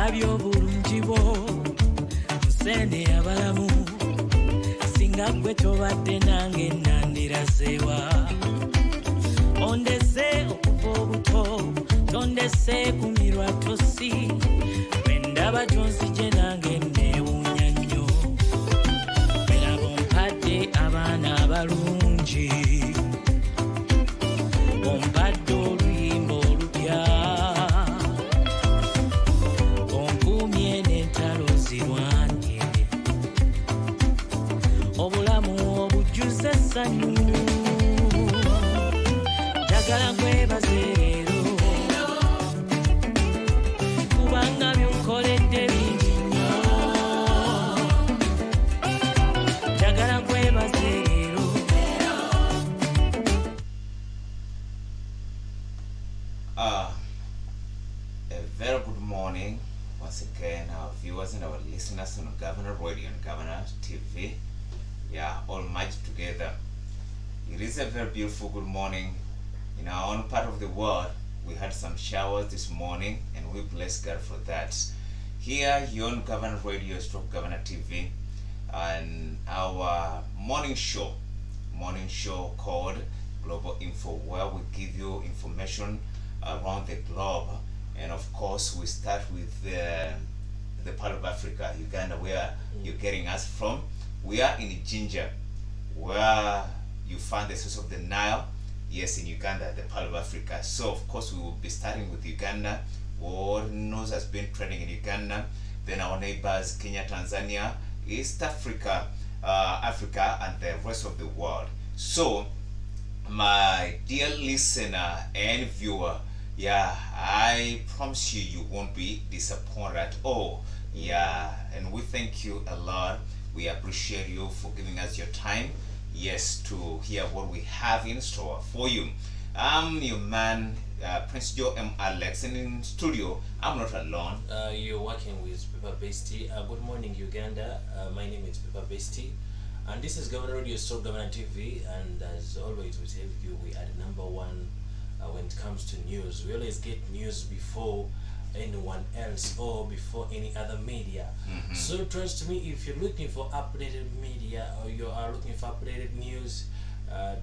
ndabye obulungi bwo nsene abalamu singa gwe tobadde nange nandirazeewa ondese okuva obuto tondese kumirwa tosi bwendaba gyonzije nange neewuunya nnyo era bompadde abaana abalungi ompadde oluyimba olupya onkuumye n'entalo zirwange obulamu obujjuza essanyu njagala nkwebaze leero kubanga byonkoledde bingi nnyo njagala nkwebaze leero. A very good morning once again, our viewers and our listeners on Governor Radio and Governor TV. Yeah, all merged together. It is a very beautiful good morning. In our own part of the world, we had some showers this morning, and we bless God for that. Here, you're on Governor Radio, stroke Governor TV, and our morning show called Global Info, where we give you information around the globe. And of course, we start with the part of Africa, Uganda, where you're getting us from. We are in Jinja, where you find the source of the Nile. Yes, in Uganda, the part of Africa. So, of course, we will be starting with Uganda. What news has been trending in Uganda? Then our neighbors, Kenya, Tanzania, East Africa, Africa, and the rest of the world. So, my dear listener and viewer, yeah, I promise you won't be disappointed at all. Yeah, and we thank you a lot. We appreciate you for giving us your time, yes, to hear what we have in store for you. I'm your man, Prince Joe M. Alex, and in studio, I'm not alone. You're working with Pepper Bestie. Good morning, Uganda. My name is Pepper Bestie, and this is Governor Radio, Stroke Governor TV. And as always, we tell you we are the number one when it comes to news. We always get news before anyone else or before any other media. So trust me, if you're looking for updated media or you are looking for updated news,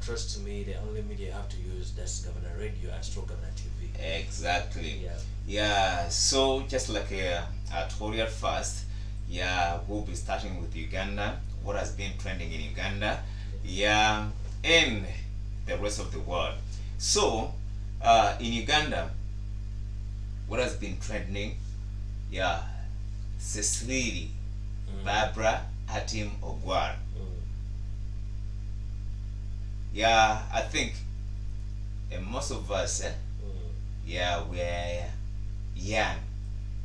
trust me, the only media you have to use, that's Governor Radio and Stroke Governor TV. Exactly. Yeah, so just like I told you at first, yeah, we'll be starting with Uganda, what has been trending in Uganda, yeah, and the rest of the world. So in Uganda, what has been trending? Yeah, Cecily Barbara Hatim Ogwar. Yeah, I think most of us, yeah, we're young.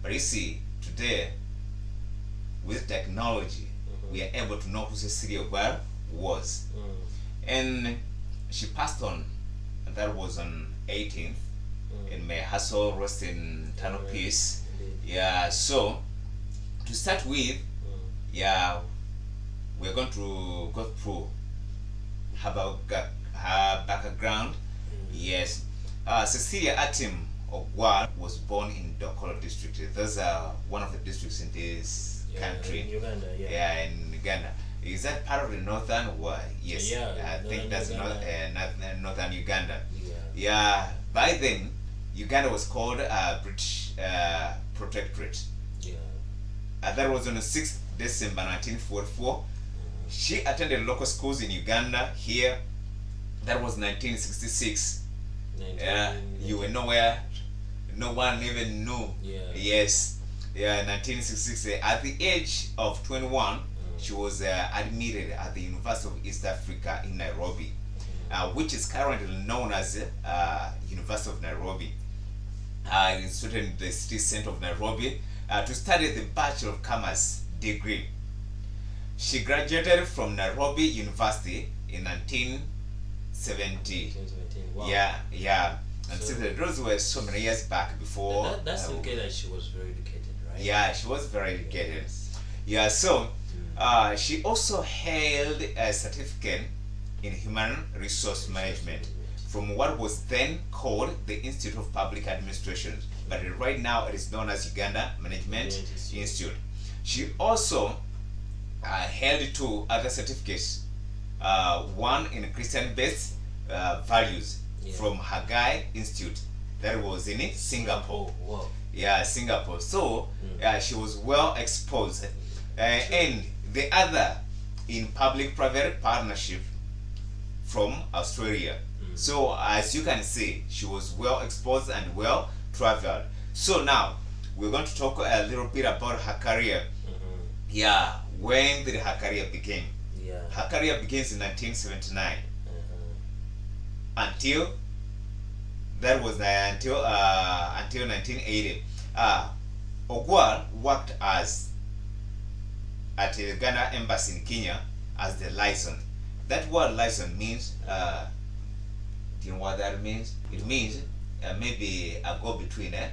But you see, today, with technology, we are able to know who Cecily Ogwar was. And she passed on, and that was on 18th. And may her soul rest in eternal peace. Yeah, so to start with, yeah, we're going to go through her background. Yes, Cecilia Atim Ogwar was born in Dokolo district. Those are one of the districts in this country. In Uganda, yeah, in Uganda. Is that part of the northern? Yes, I think that's northern Uganda. Yeah, by then, Uganda was called British Protectorate. That was on the 6th December 1944. She attended local schools in Uganda here. That was 1966. You were nowhere. No one even knew. Yes. Yeah, 1966. At the age of 21, she was admitted at the University of East Africa in Nairobi, which is currently known as University of Nairobi. Instituted in the city center of Nairobi to study the Bachelor of Commerce degree. She graduated from Nairobi University in 1970. Wow. Yeah. And so those were so many years back before. That's okay that she was very educated, right? Yeah, she was very educated. Yeah, so she also held a certificate in human resource management from what was then called the Institute of Public Administration. but right now it is known as Uganda Management Institute. She also held 2 other certificates, one in Christian-based values from Haggai Institute, that was in Singapore. Wow. Yeah, Singapore. So she was well exposed, and the other in public-private partnership from Australia. So as you can see, she was well exposed and well traveled. So now we're going to talk a little bit about her career. Yeah, when did her career begin? Yeah. Her career begins in 1979 until that was until 1980. Ogwal worked as at the Ghana embassy in Kenya as the liaison. That word liaison means, do you know what that means? It means maybe a go-between, a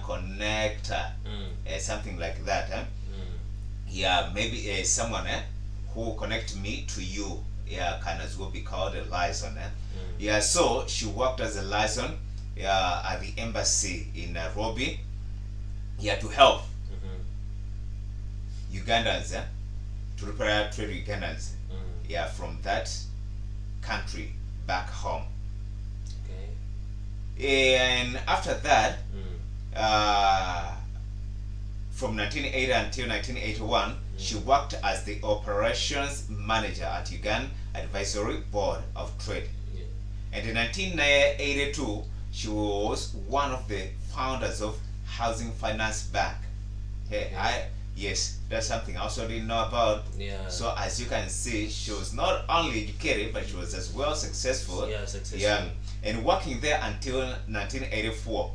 connector, something like that. Yeah, maybe someone who connect me to you, yeah, can as well be called a liaison. Yeah, so she worked as a liaison at the embassy in Nairobi, yeah, to help Ugandans, to repatriate Ugandans, yeah, from that country back home. Okay. And after that, from 1980 until 1981, she worked as the operations manager at Uganda Advisory Board of Trade. And in 1982, she was one of the founders of Housing Finance Bank. Hey, yes, that's something I also didn't know about. Yeah. So as you can see, she was not only educated, but she was as well successful. Yeah, successful. Yeah, and working there until 1984.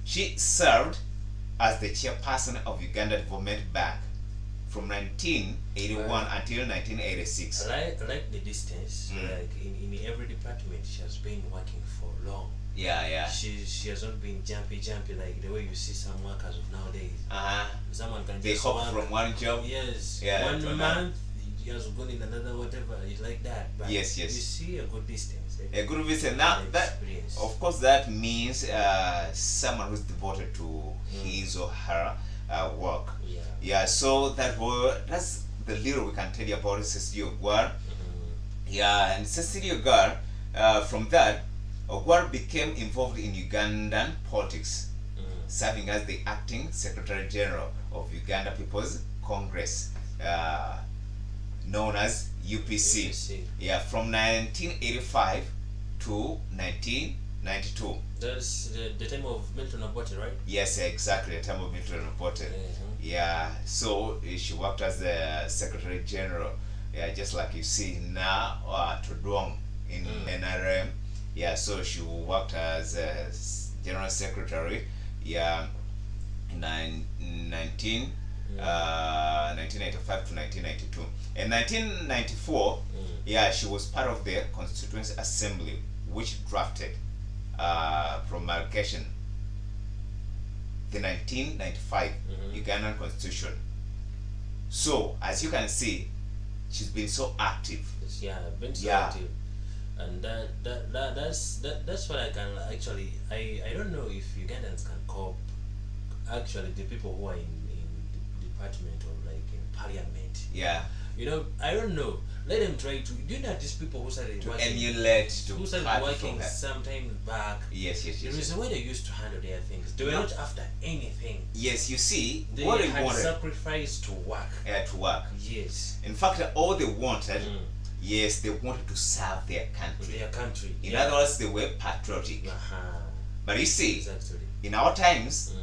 She served as the chairperson of Uganda Development Bank from 1981 until 1986. I like the distance. Like in every department, she has been working for long. Yeah. She has not been jumpy like the way you see some workers of nowadays. Someone can they just hop from one job. Yes. Yeah. 1 month, he has gone in another whatever. It's like that. But yes. You see a good distance. A good distance. Now that, of course, that means someone who's devoted to his or her work. Yeah. So that's the little we can tell you about Cecilia Ogwar. Yeah, and Cecilia Ogwar, from that, Ogwar became involved in Ugandan politics, serving as the acting Secretary General of Uganda People's Congress, known as UPC. Yeah, from 1985 to 1992. That's the time of Milton Obote, right? Yes, exactly, the time of Milton Obote. Yeah, so she worked as the Secretary General, yeah, just like you see now Tudong in NRM. Yeah, so she worked as a General Secretary, yeah, in 1985 to 1992. In 1994, yeah, she was part of the Constituent Assembly, which drafted promulgation the 1995 Ugandan Constitution. So, as you can see, she's been so active. Yeah, been so active. And that's what I can actually I don't know if Ugandans can cope, actually, the people who are in the department or like in parliament. Yeah, you know, I don't know, let them try to, you know, these people who started to working, emulate, who started working sometime back. Yes. There is a way they used to handle their things. They were not after anything. Yes, you see, they what they had wanted, sacrificed to work. Yeah, to work. Yes. In fact, all they wanted, yes, they wanted to serve their country. In other words, they were patriotic. But you see, in our times,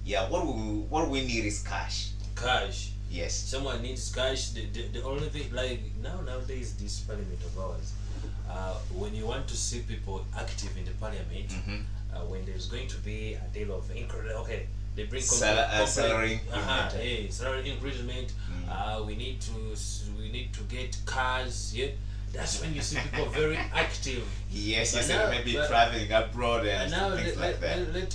what we need is cash. Cash. Yes. Someone needs cash. The only thing, like nowadays, this parliament of ours, when you want to see people active in the parliament, when there's going to be a deal of increment, they bring salary increment. Salary increment. We need to get cars. Yeah. That's when you see people very active. Yes, maybe traveling abroad and things like that. Let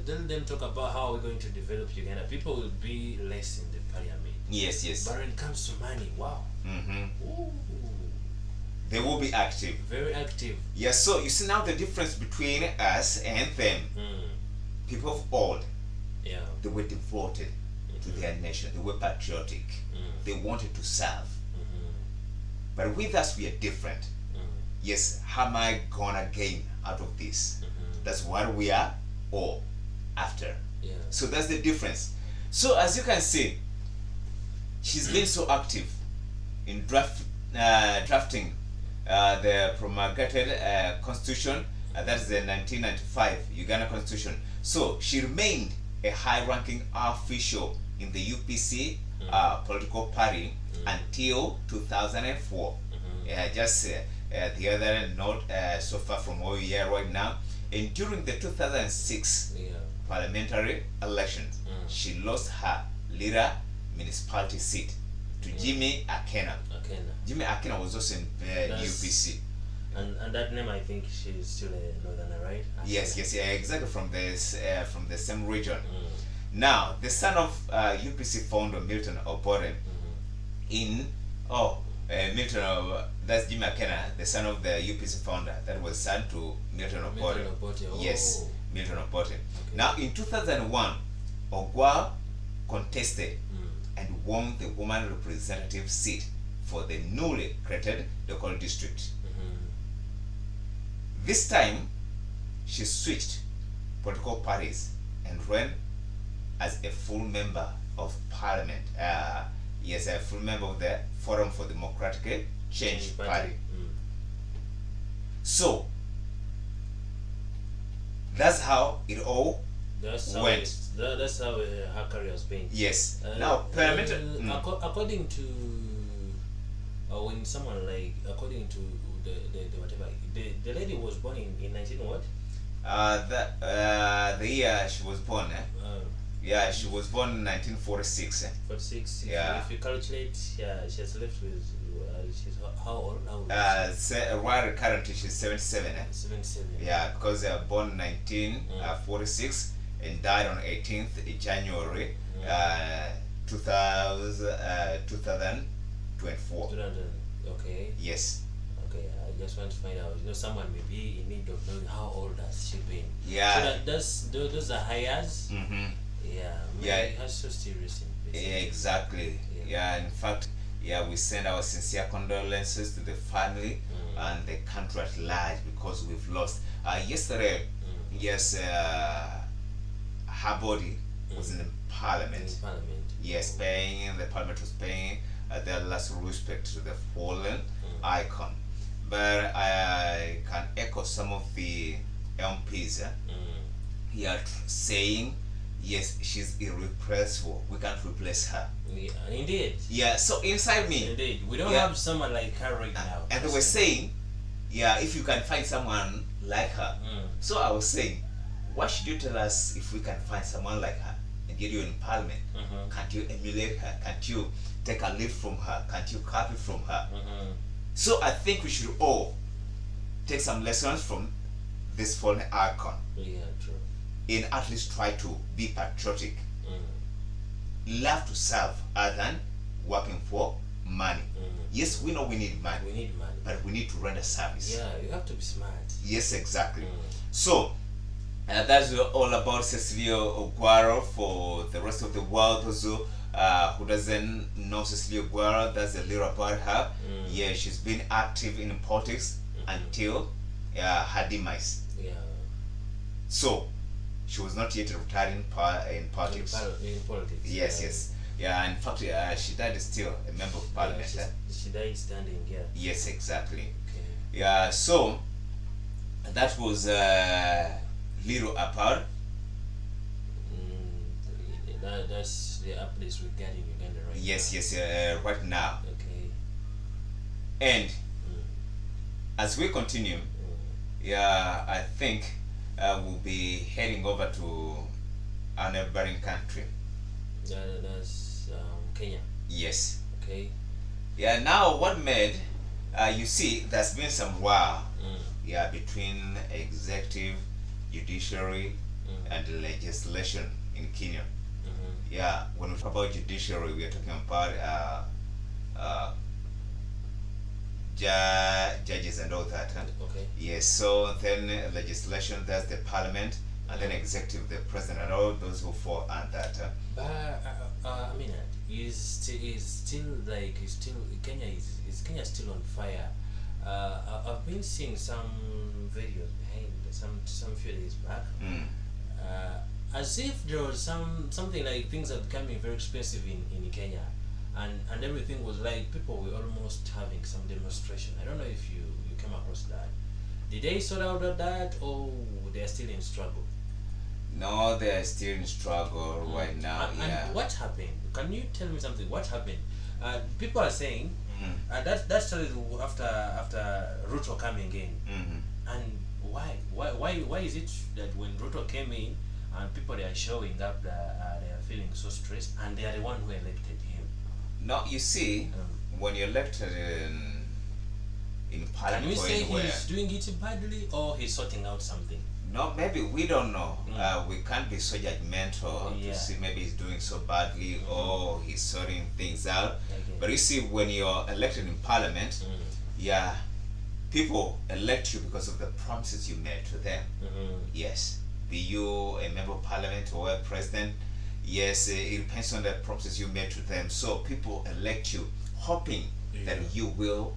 them talk about how we're going to develop Uganda. People will be less in the parliament. Yes. But when it comes to money, wow. They will be active. Very active. Yes, so you see now the difference between us and them. People of old. Yeah. They were devoted to their nation. They were patriotic. They wanted to serve. But with us, we are different. Yes, how am I gonna gain out of this? That's what we are all after. Yeah. So that's the difference. So as you can see, she's been so active in drafting the promulgated constitution. That's the 1995 Uganda constitution. So she remained a high-ranking official in the UPC political party until 2004. Just the other note, so far from where we are right now. And during the 2006 parliamentary elections, she lost her Lira municipality seat to Jimmy Akena. Jimmy Akena was also in UPC. And that name, I think she's still a northerner, right? Yes, yeah, exactly, from the same region. Now, the son of UPC founder Milton Obote Milton, that's Jimmy Akena, the son of the UPC founder, that was son to Milton Obote. Yes, Milton Obote. Okay. Now, in 2001, Ogwa contested and won the woman representative seat for the newly created local district. This time, she switched political parties and ran as a full member of parliament. Yes, a full member of the Forum for Democratic Change Party. So, that's how it all went. That's how her career has been. Yes. Now, parliamentary. According to when someone like, according to the whatever, the lady was born in 19 what? The year she was born. Yeah, she was born in 1946. 46. Yeah. If you calculate, yeah, she has left with. She's how old now? Right, currently she's 77. 77. Yeah, because they were born in 1946 and died on 18th January 2024. Okay. Yes. Okay, I just want to find out. Someone may be in need of knowing how old has she been. Yeah. So those are hires. Yeah. It has to still recent. Yeah, exactly. Yeah. In fact, we send our sincere condolences to the family and the country at large because we've lost. Yesterday, yes, her body was in the parliament. Yes, the parliament was paying their last respect to the fallen icon. But I can echo some of the MPs here saying, yes, she's irreplaceable. We can't replace her. Yeah, indeed. Yeah, so inside me. Indeed. We don't have someone like her right now. And they were saying, if you can find someone like her. So I was saying, what should you tell us if we can find someone like her and get you in parliament? Can't you emulate her? Can't you take a leaf from her? Can't you copy from her? So I think we should all take some lessons from this fallen icon. Yeah, true. And at least try to be patriotic. Love to serve other than working for money. Yes, we know we need money. But we need to render service. Yeah, you have to be smart. Yes, exactly. So, that's all about Cecilia Ogwaro for the rest of the world. Those who doesn't know Cecilia Ogwaro, that's a little about her. Yeah, she's been active in politics until her demise. Yeah. So, she was not yet retired in politics. In politics. Yes. Yeah, in fact, she died still a member of parliament. She died standing, yeah. Yes, exactly. Okay. Yeah, so that was little apart. That's the updates we got in Uganda right now. Yes, right now. Okay. And as we continue, I think we'll be heading over to a neighboring country. That's Kenya. Yes. Okay. Yeah, now what made, you see, there's been some war between executive, judiciary, and legislation in Kenya. Yeah, when we talk about judiciary, we are talking about judges and all that. Okay. Yes, so then legislation, there's the parliament, and then executive, the president, and all those who fall under that. But I mean, Kenya still on fire. I've been seeing some videos behind some few days back, as if there was something like things are becoming very expensive in Kenya, and everything was like people were almost having some demonstration. I don't know if you came across that. Did they sort out that, or they are still in struggle? No, they are still in struggle right now. And what happened? Can you tell me something? What happened? People are saying that started after Ruto coming in. And why is it that when Ruto came in and people are showing up, they are feeling so stressed, and they are the one who elected him? No, you see, when you're elected in parliament, can we say anywhere, he's doing it badly, or he's sorting out something? no, maybe we don't know. We can't be so judgmental to see maybe he's doing so badly or he's sorting things out. But you see, when you're elected in parliament, people elect you because of the promises you made to them. Yes, be you a member of parliament or a president, yes, it depends on the promises you made to them. So people elect you hoping that you will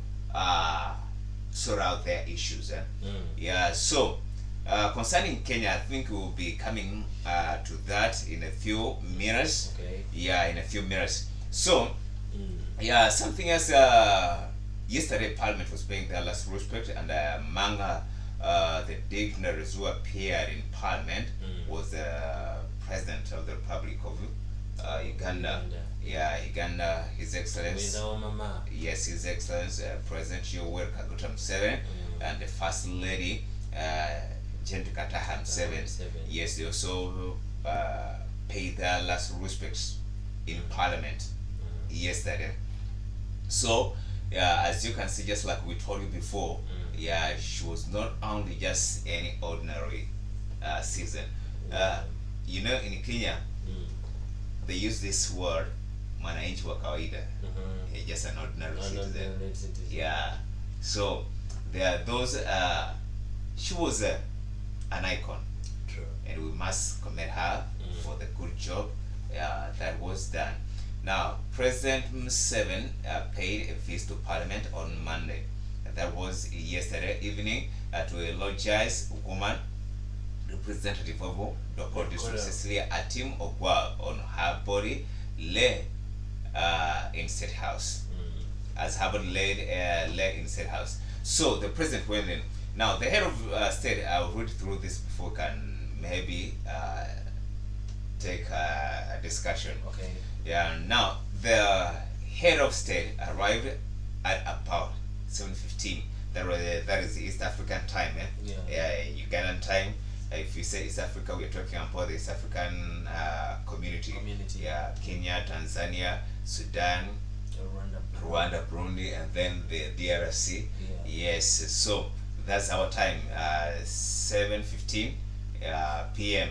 sort out their issues. So concerning Kenya, I think we'll be coming to that in a few minutes. In a few minutes. So something else. Yesterday Parliament was paying their last respect, and among the dignitaries who appeared in Parliament was the President of the Republic of Uganda. Uganda, His Excellency. Yes, His Excellency President Yoweri Kaguta Museveni, and the First Lady Kataha Museveni. Yes, they also paid their last respects in Parliament yesterday. So as you can see, just like we told you before, she was not only just any ordinary citizen. You know, in Kenya, they use this word, mwananchi wa kawaida, just an ordinary citizen. So there are those. She was an icon. True. And we must commend her for the good job that was done. Now, President Museveni paid a visit to Parliament on Monday. That was yesterday evening to elogize woman representative of Doko District Cecilia Atim Ogwa on her body lay in State House. As her body lay in State House. So the president went in. Now, the head of state, I'll read through this before we can maybe take a discussion. Now, the head of state arrived at about 7:15. That is East African time. Ugandan time. If you say East Africa, we're talking about the East African community. Kenya, Tanzania, Sudan, Rwanda, Burundi, and then the DRC. Yes, so that's our time, 7:15 p.m.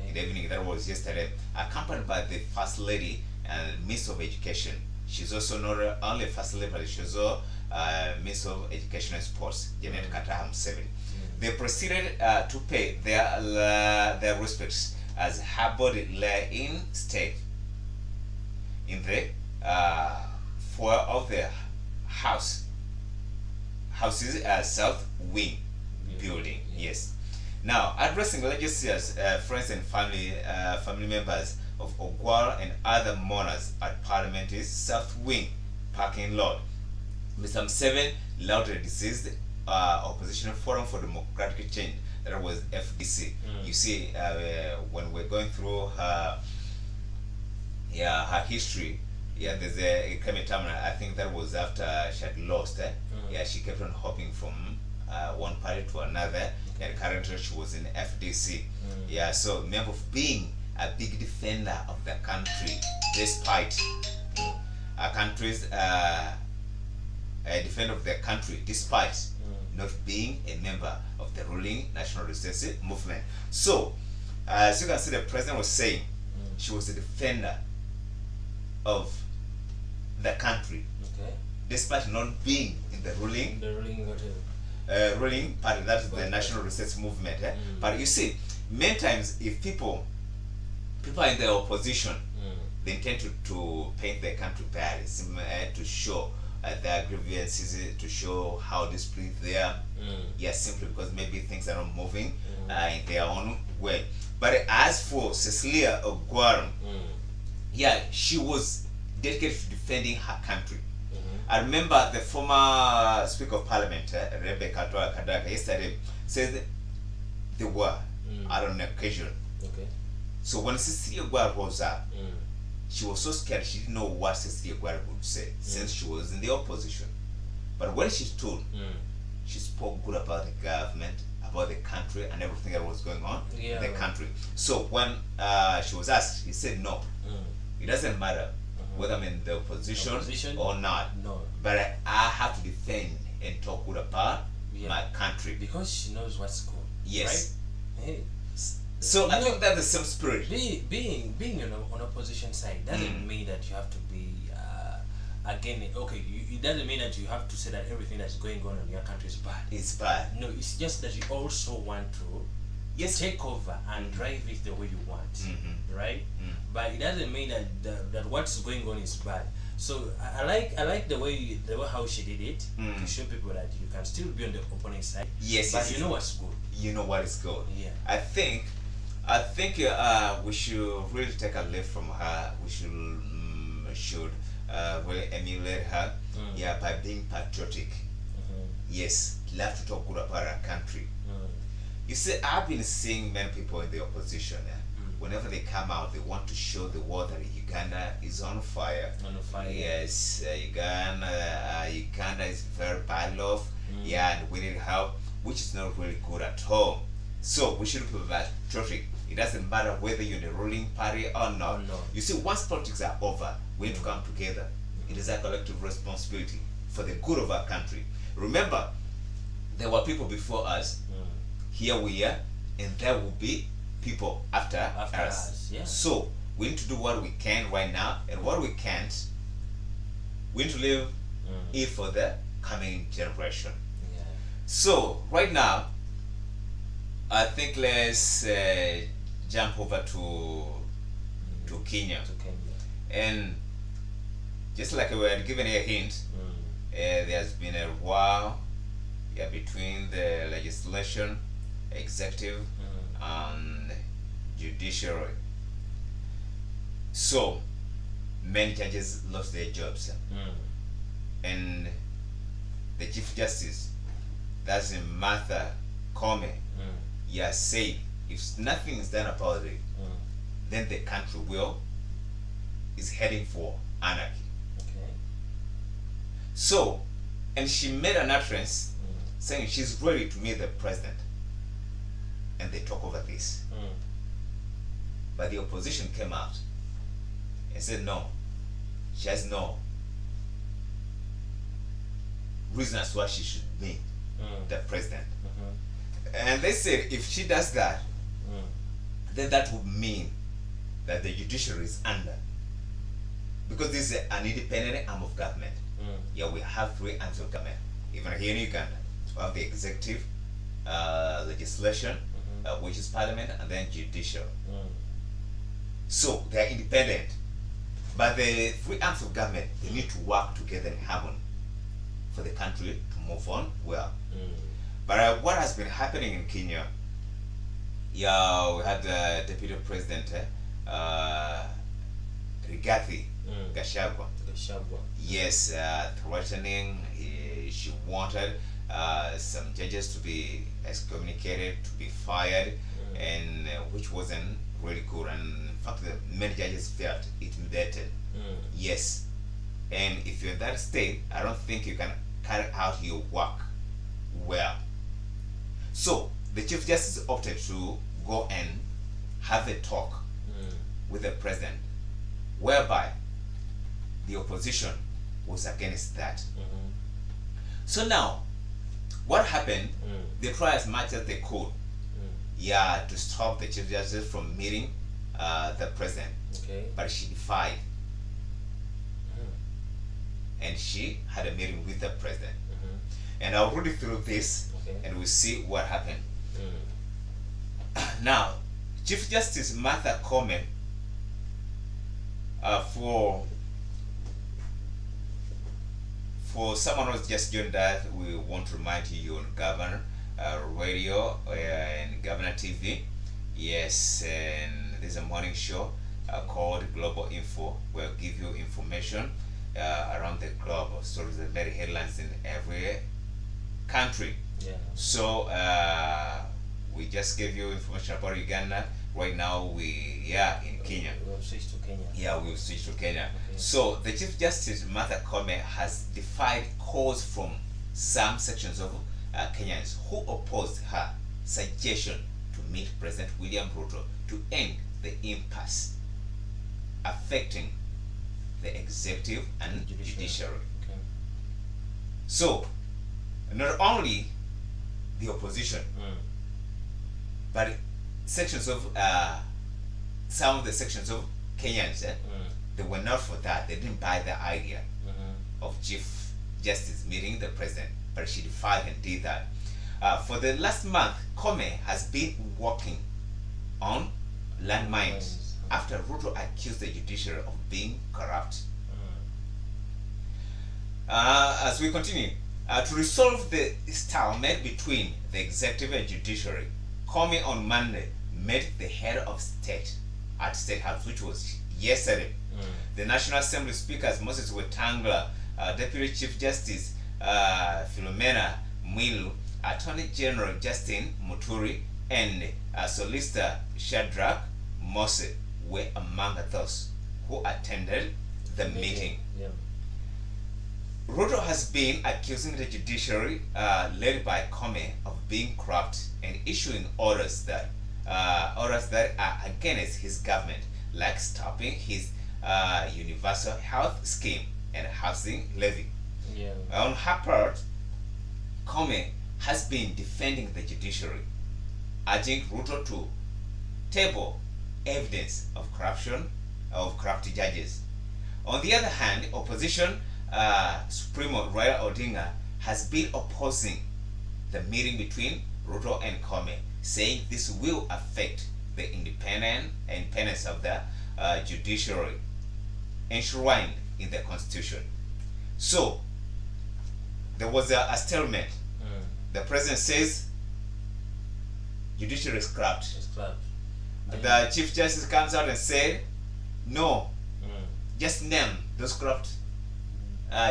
in the evening. That was yesterday, accompanied by the First Lady and Minister of Education. She's also not only First Lady, but she's also Minister of Education and Sports, Janet Kataha Museveni. They proceeded to pay their respects as her body lay in state in the foyer of the houses South Wing building. Yes. Now, addressing legislators, friends and family members of Ogwal and other mourners at Parliament's South Wing parking lot, Mr. Museveni loudly dismissed Opposition Forum for Democratic Change, that was FDC. You see, when we're going through her history, there's a came a time, I think that was after she had lost. She kept on hopping from one party to another, and currently she was in FDC. So remember, being a big defender of the country, despite our country's a defender of the country, despite not being a member of the ruling National Resistance Movement. So, as you can see, the president was saying she was a defender of the country, despite not being in the ruling ruling party, that is the National Research Movement. But you see, many times if people are in the opposition, they intend to paint the country bad, to show their grievances, to show how displeased they are. Yes, simply because maybe things are not moving in their own way. But as for Cecilia Ogwarum, yeah, she was dedicated to defending her country. I remember the former Speaker of Parliament, Rebecca Kadaga, yesterday said they were on an occasion. Okay. So when Cecilia Ogwarum rose up, she was so scared she didn't know what Cecilia Ogwarum would say since she was in the opposition. But when she stood, she spoke good about the government, about the country, and everything that was going on in the country. So when she was asked, he said no. It doesn't matter whether I'm in the opposition or not. No. But I have to defend and talk good about my country. Because she knows what's good. Yes. Right? Hey. So I think that's the same spirit. Being on opposition side doesn't mean that you have to be again. Okay, it doesn't mean that you have to say that everything that's going on in your country is bad. It's bad. No, it's just that you also want to take over and drive it the way you want, right? But it doesn't mean that what's going on is bad. So I like the way how she did it to show people that you can still be on the opponent side. Yes, but you know what's good. You know what is good. Yeah. I think we should really take a leaf from her. We should really emulate her. Yeah, by being patriotic. Yes, love to talk good about our country. You see, I've been seeing many people in the opposition. Whenever they come out, they want to show the world that Uganda is on fire. On fire. Yes, Uganda is very bad off. Yeah, and we need help, which is not really good at all. So we should be patriotic. It doesn't matter whether you're in the ruling party or not. You see, once politics are over, we need to come together. It is a collective responsibility for the good of our country. Remember, there were people before us. Here we are, and there will be people after us. Yeah. So we need to do what we can right now, and what we can't, we need to leave it for the coming generation. Yeah. So right now, I think let's jump over to Kenya. And just like we had given a hint, there's been a war between the legislation, executive, and judiciary. So many judges lost their jobs, and the Chief Justice, that's Martha Koome, said if nothing is done about it, then the country is heading for anarchy. Okay. So, and she made an utterance saying she's ready to meet the president and they talk over this. But the opposition came out and said no, she has no reason as to why she should meet the president. And they said if she does that, then that would mean that the judiciary is under. Because this is an independent arm of government. Yeah, we have three arms of government. Even here in Uganda, we have the executive, legislation, which is parliament, and then judicial. So they are independent. But the three arms of government, they need to work together in harmony for the country to move on well. But what has been happening in Kenya, we had the Deputy President, Rigathi Gachagua. Yes, threatening. She wanted some judges to be excommunicated, to be fired, and which wasn't really good. And in fact, many judges felt intimidated. Yes, and if you're in that state, I don't think you can carry out your work well. So the Chief Justice opted to go and have a talk with the president, whereby the opposition was against that. So now, what happened? They tried as much as they could, to stop the Chief Justice from meeting the president. Okay. But she defied, and she had a meeting with the president. And I'll read it through this, Okay. and we'll see what happened. Mm. Now, Chief Justice Martha Koome, for someone who's just joined us, we want to remind you on Governor Radio and Governor TV. Yes, and there's a morning show called Global Info. We'll give you information around the globe, stories that very headlines in every country. Yeah. So we just gave you information about Uganda. Right now we in Kenya. We'll switch to Kenya. Yeah, we'll switch to Kenya. Okay. So the Chief Justice Martha Koome has defied calls from some sections of Kenyans who opposed her suggestion to meet President William Ruto to end the impasse affecting the executive and judiciary. Okay. So, not only the opposition, but sections of some of the sections of Kenyans, they were not for that. They didn't buy the idea of Chief Justice meeting the president, but she defied and did that. For the last month, Koome has been working on landmines after Ruto accused the judiciary of being corrupt. As we continue, to resolve the stalemate between the executive and judiciary, Koome on Monday met the head of state at State House, which was yesterday. The National Assembly speakers Moses Wetangula, Deputy Chief Justice Philomena Mwilu, Attorney General Justin Muturi, and Solicitor Shadrach Mose were among those who attended the meeting. Yeah. Ruto has been accusing the judiciary, led by Koome, of being corrupt and issuing orders that are against his government, like stopping his universal health scheme and housing levy. Yeah. On her part, Koome has been defending the judiciary, urging Ruto to table evidence of corruption of corrupt judges. On the other hand, opposition Supremo Raila Odinga has been opposing the meeting between Ruto and Koome, saying this will affect the independence of the judiciary enshrined in the constitution. So there was a stalemate. The president says judiciary is corrupt. It's corrupt. The Chief Justice comes out and said, no, just name those corrupt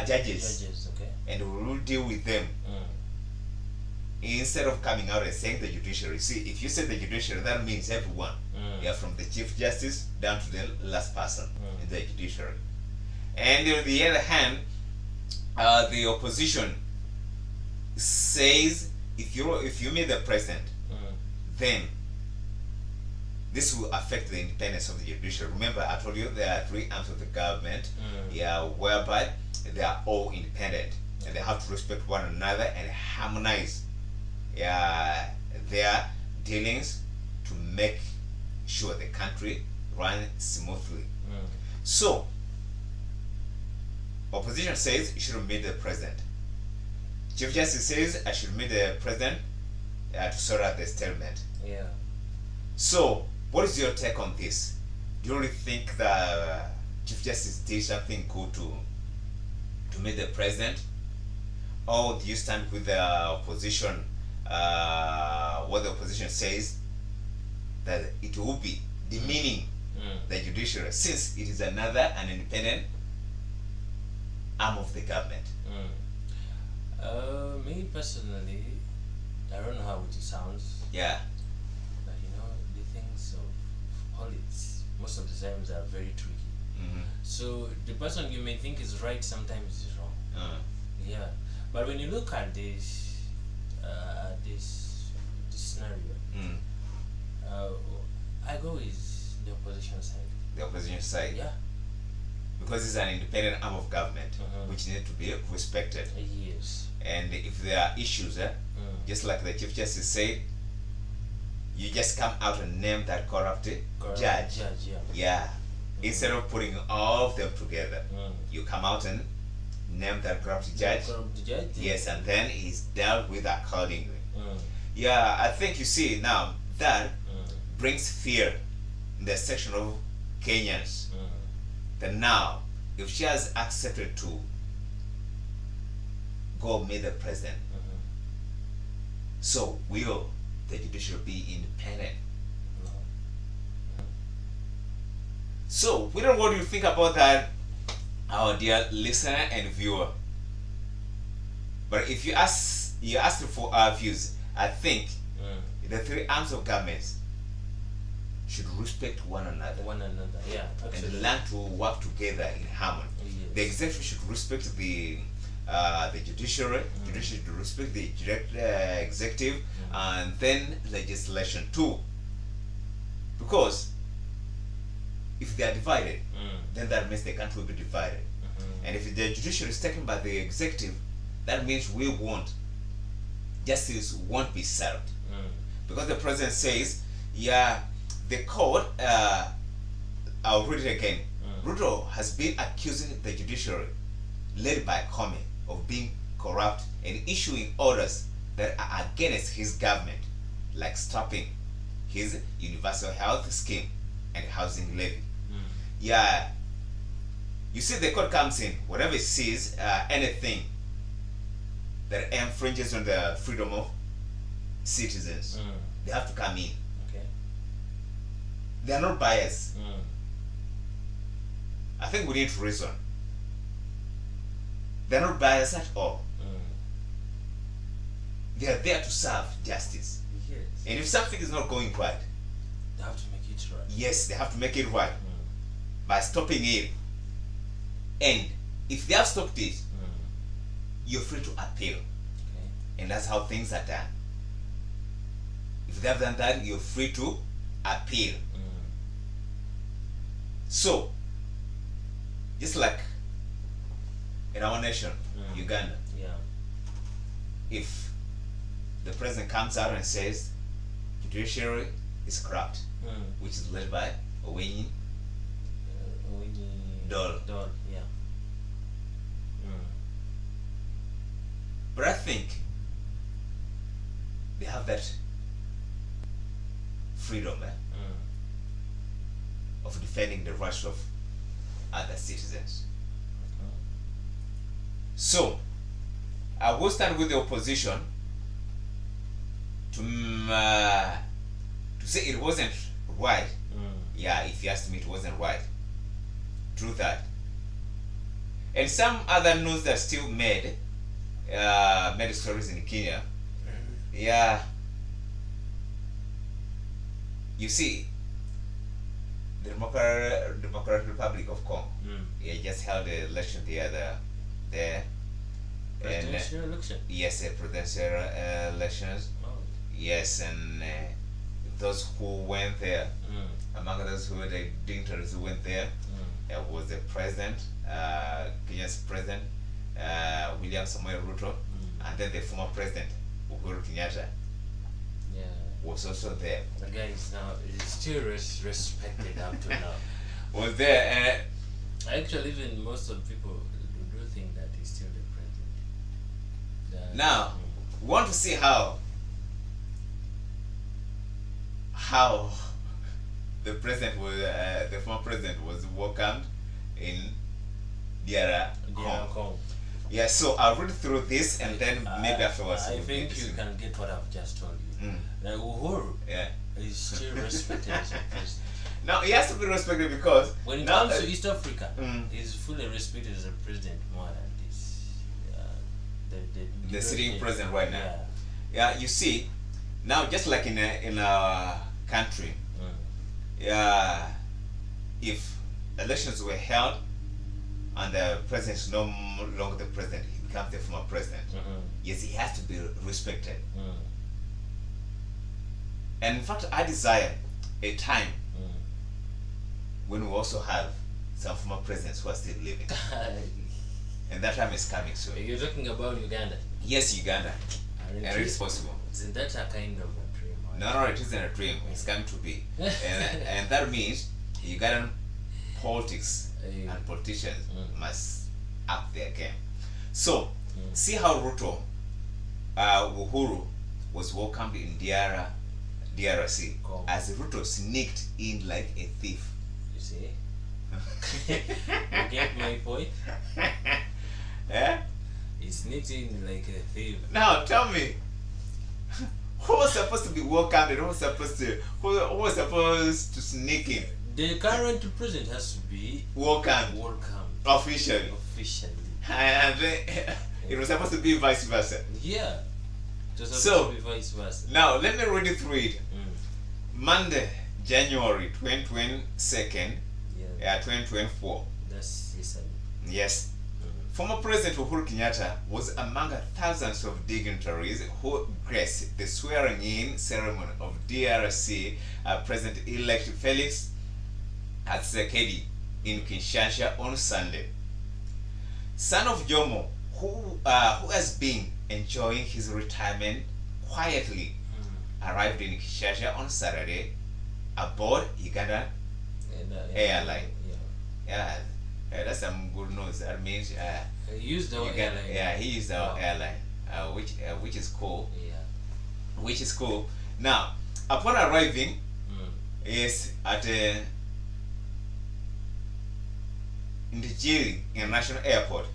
judges, okay. and we will deal with them. Instead of coming out and saying the judiciary. See, if you say the judiciary, that means everyone. From the Chief Justice down to the last person in the judiciary. And on the other hand, the opposition says if you meet the president, then this will affect the independence of the judiciary. Remember, I told you there are three arms of the government, whereby they are all independent and they have to respect one another and harmonize their dealings to make sure the country runs smoothly. So, opposition says you should meet the president. Chief Justice says I should meet the president to sort out the stalemate. Yeah. So, what is your take on this? Do you really think the Chief Justice did something good to meet the president? Or do you stand with the opposition, what the opposition says, that it will be demeaning the judiciary, since it is an independent arm of the government? Me personally, I don't know how it sounds. Yeah. But the things of politics most of the times are very tricky. So the person you may think is right sometimes is wrong. Yeah. But when you look at this scenario, I go with the opposition side. The opposition side? Yeah. Because it's an independent arm of government, which needs to be respected. Yes. And if there are issues, just like the Chief Justice said, you just come out and name that corrupt judge. Yeah. Yeah. Instead of putting all of them together, you come out and name that corrupt judge. Corrupt judge. Yes, and then he's dealt with accordingly. Mm. Yeah, I think you see now that Mm. brings fear in the section of Kenyans. Mm. That now, if she has accepted to go meet the president, Mhm. so will the judiciary be independent? No. So, we don't know what you think about that, our dear listener and viewer. But if you ask for our views, I think Mm. the three arms of government should respect one another One another. Yeah. Actually. and learn to work together in harmony. Yes. The executive should respect the judiciary, judiciary should respect the executive, and then legislation too. Because if they are divided, Mm. then that means the country will be divided. Mhm. And if the judiciary is taken by the executive, that means justice won't be served. Mm. Because the president says, yeah, the court, I'll read it again. Ruto has been accusing the judiciary, led by Comey, of being corrupt and issuing orders that are against his government, like stopping his universal health scheme and housing levy. Mm. Yeah, you see, the court comes in whenever it sees anything that infringes on the freedom of citizens. Mm. They have to come in. Okay. They are not biased. Mm. I think we need to reason. They are not biased at all. Mm. They are there to serve justice. Yes. And if something is not going right, They have to make it right. yes, they have to make it right Mm. by stopping it. And if they have stopped it, Mm. you're free to appeal. Okay. And that's how things are done. If they have done that, you're free to appeal. Mm. So, just like in our nation, Uganda, Yeah. if the president comes out and says judiciary is corrupt, Mm. which is led by Owenyi, Dole. Dole. Yeah. Mm. but I think they have that freedom Mm. of defending the rights of other citizens. Okay. So, I will stand with the opposition to say it wasn't right. Mm. Yeah, if you asked me, it wasn't right. True that. And some other news that still made stories in Kenya. Yeah. You see, the Democratic Republic of Congo, Mm. it just held the election there. And Presidential election. yes, presidential elections. Oh. Yes, and those who went there, Mm. among those who were the dignitaries who went there, Mm. was the president, Kenya's president, William Samoei Ruto, and then the former president, Uhuru Kenyatta, Yeah. was also there. The guy is still respected up to now. Was there, Actually, even most of people do think that he's still the president. now, we want to see how the president was, the former president was welcomed in DR Congo. Yeah, so I'll read through this and then maybe afterwards I we'll think get you this. can get what I've just told you. Mm. Like Uhuru Yeah. is still respected as a president. Now he has to be respected because When it now, comes to East Africa, Mm. he's fully respected as a president more than this. the sitting president right now. Yeah. Yeah, you see, now just like in our country, Mm. yeah, if elections were held and the president is no longer the president, he becomes the former president. Mhm. Yes, he has to be respected. Mm. And in fact, I desire a time Mm. when we also have some former presidents who are still living, and that time is coming soon. You're talking about Uganda. Yes, Uganda, and it is possible. Isn't that a kind of a dream? No, it isn't a dream. It's going to be, and that means Ugandan politics and politicians Mm. must up their game. So, see how Uhuru was welcomed in DRC Oh. as Ruto sneaked in like a thief. You see? You get my point? Eh? He sneaks in like a thief. Now tell me, who was supposed to be welcomed and who was supposed to sneak in? The current president has to be Welcomed welcomed officially. officially. And it was supposed to be vice versa. Yeah. Just So- supposed to be vice versa. Now let me read it through it. Mm. Monday, January 2022, Yeah. 2024. That's listen. Yes. Former President Uhuru Kenyatta was among thousands of dignitaries who graced the swearing-in ceremony of DRC President-elect Felix Tshisekedi in Kinshasa on Sunday. Son of Jomo, who has been enjoying his retirement quietly, arrived in Kinshasa on Saturday aboard Uganda And, airline. Yeah. Yeah, that's some good news. That means Use the Uganda, airline. yeah, he used our Wow. airline, which is cool. Yeah. Which is cool. Now, upon arriving, Mm. is at Njiri International Airport.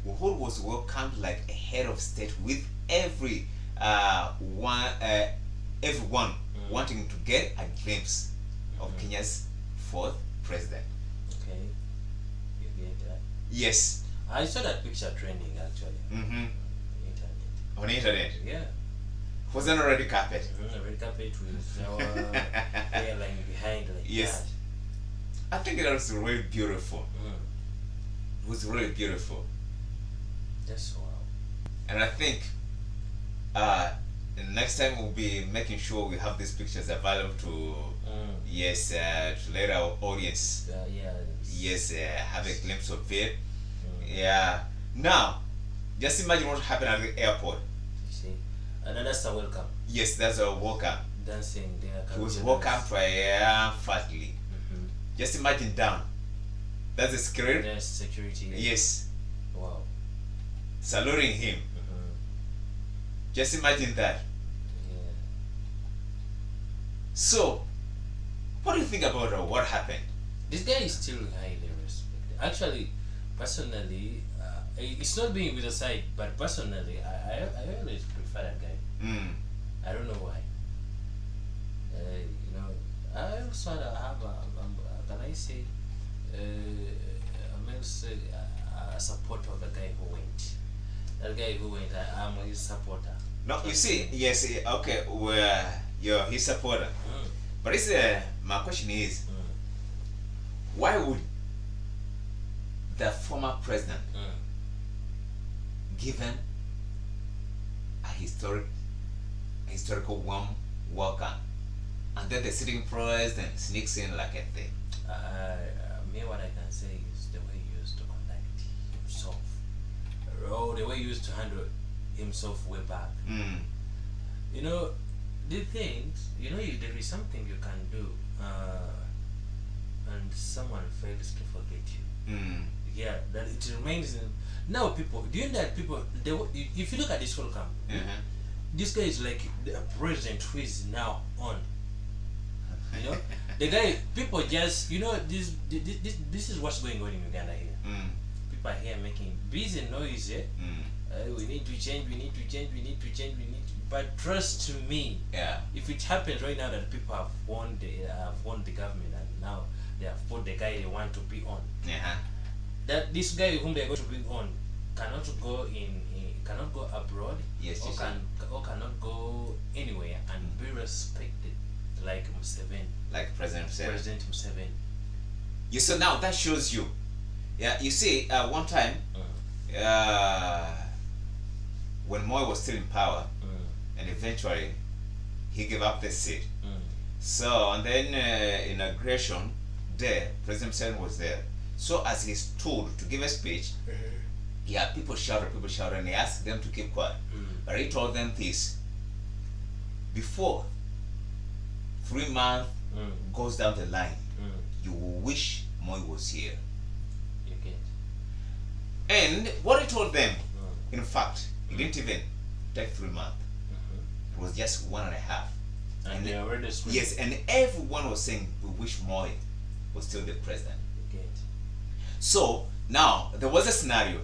Uhuru was welcomed like a head of state with everyone wanting to get a glimpse of Kenya's fourth president. Okay. You get that? Yes. I saw that picture trending actually. Mm-hmm. On the internet. On the internet. Yeah. Wasn't already carpet. A red carpet with our airline behind like Yes. I think that was really beautiful. that. It was really beautiful. That's wow. And I think next time we'll be making sure we have these pictures available to to let our audience Yeah. have a glimpse of it. Yeah. Now, just imagine what happened at the airport. You see? And then that's a welcome. Yes, that's a welcome. Dancing there. He was welcomed triumphantly. Mm-hmm. Just imagine down. That's the screen. There's security. Yes, Wow. saluting him. Mm-hmm. Just imagine that. Yeah. So, what do you think about what happened? This guy is still highly respected. Actually, personally, it's not being with the side, but personally, I always prefer that guy. Mm. I don't know why. I also have can I say, a supporter of the guy who went. That guy who went, I'm his supporter. No, you see, yes, okay, you're his supporter. Mm. But it's, my question is, why would the former president given a historical warm welcome, and then the sitting president sneaks in like a thing? Me, what I can say is the way he used to conduct himself, or the way he used to handle himself way back. Mm. You know, the things, there is something you can do, and someone fails to forget you. Mm. Yeah, that it remains in. Now, people, doing that, if you look at this whole camp, Uh-huh. this guy is like the president who is now on. The guy, people just, this is what's going on in Uganda here. Mm. People are here making busy noise. Mm. We need to change. But trust me, Yeah. if it happens right now that people have won the government and now they have put the guy they want to be on, Uh-huh. that this guy whom they're going to bring on cannot go cannot go abroad, Yes, or yes, or cannot go anywhere and be respected like Museveni, Like President said. President Museveni. You so now that shows you. Yeah, you see, one time, when Moi was still in power, and eventually he gave up the seat. So, and then inauguration day, President Museveni was there. So as he stood to give a speech, people shouted, and he asked them to keep quiet. But he told them this: before 3 months goes down the line, you will wish Moi was here. You get. And what he told them, In fact, it didn't even take 3 months. It was just 1.5. And they already swing. Yes, and everyone was saying we wish Moi was still the president. Okay. So now there was a scenario.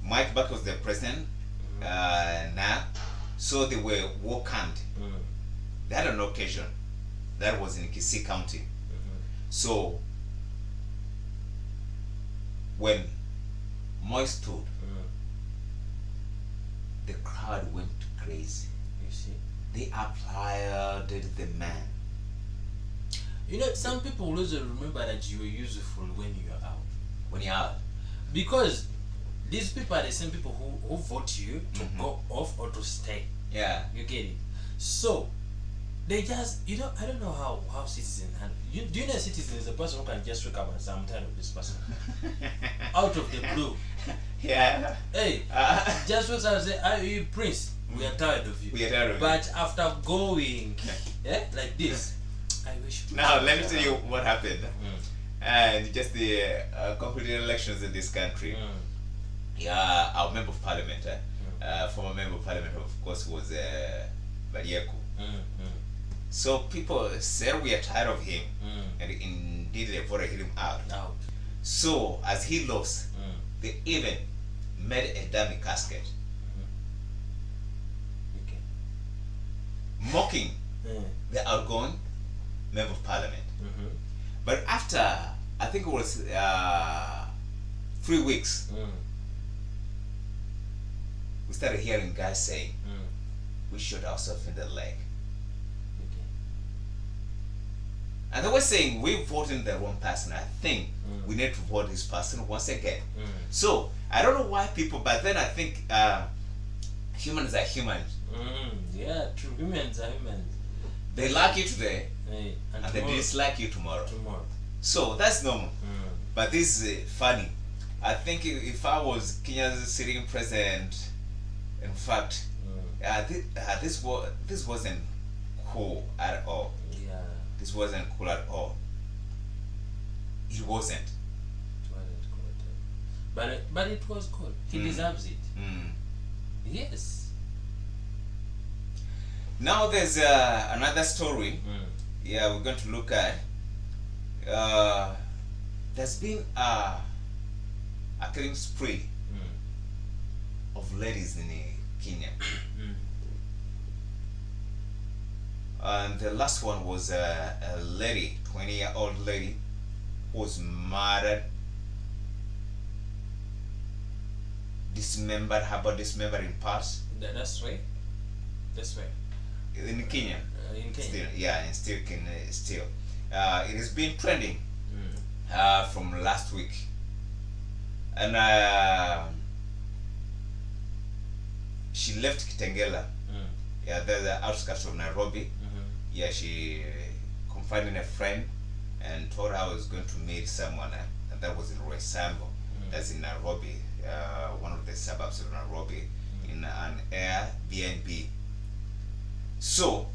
Mike Buck was the president now, so they were vacant. They had an occasion that was in Kisii County. So when Moi stood, the crowd went crazy. You see? They applauded the man. You know, some people always remember that you were useful when you are out. When you're out, Because these people are the same people who vote you to go off or to stay. yeah, You get it? So, they just, I don't know how citizen handle. Do you know a citizen is a person who can just wake up and say, I'm tired of this person. Out of the blue. yeah. Hey, just wakes up and say, are you Prince? We are tired of you. We are tired of you. But after going, like this, I wish. Now let me tell you what happened. And just the completed elections in this country. Yeah, our member of parliament, former member of parliament, of course, was Barieko. So people said we are tired of him, and indeed they voted him out. So as he lost, they even made a dummy casket, Okay. mocking the outgoing member of parliament. But after, I think it was 3 weeks, we started hearing guys saying, we shot ourselves in the leg. Okay. And they were saying, we voted the wrong person. I think we need to vote this person once again. So, I don't know why people, but then I think humans are humans. Yeah, true. Humans are humans. They like you today, And and they dislike you tomorrow. tomorrow. So, that's normal. But this is funny. I think if I was Kenya's sitting president, in fact, this wasn't cool at all. Yeah, This wasn't cool at all. It wasn't. it wasn't good. But it was good. He deserves it. Yes. Now there's another story. Yeah, we're going to look at. There's been a killing spree of ladies in Kenya. And the last one was a lady, 20-year-old lady, who was murdered, dismembered, her body dismembered in parts. That's right. That's right. In Kenya. In Kenya. Still, yeah, and still it has been trending from last week, and she left Kitengela, yeah, the outskirts of Nairobi. Yeah, she confided in a friend and told her I was going to meet someone, and that was in Roysambu, that's in Nairobi, one of the suburbs of Nairobi, in an Airbnb. So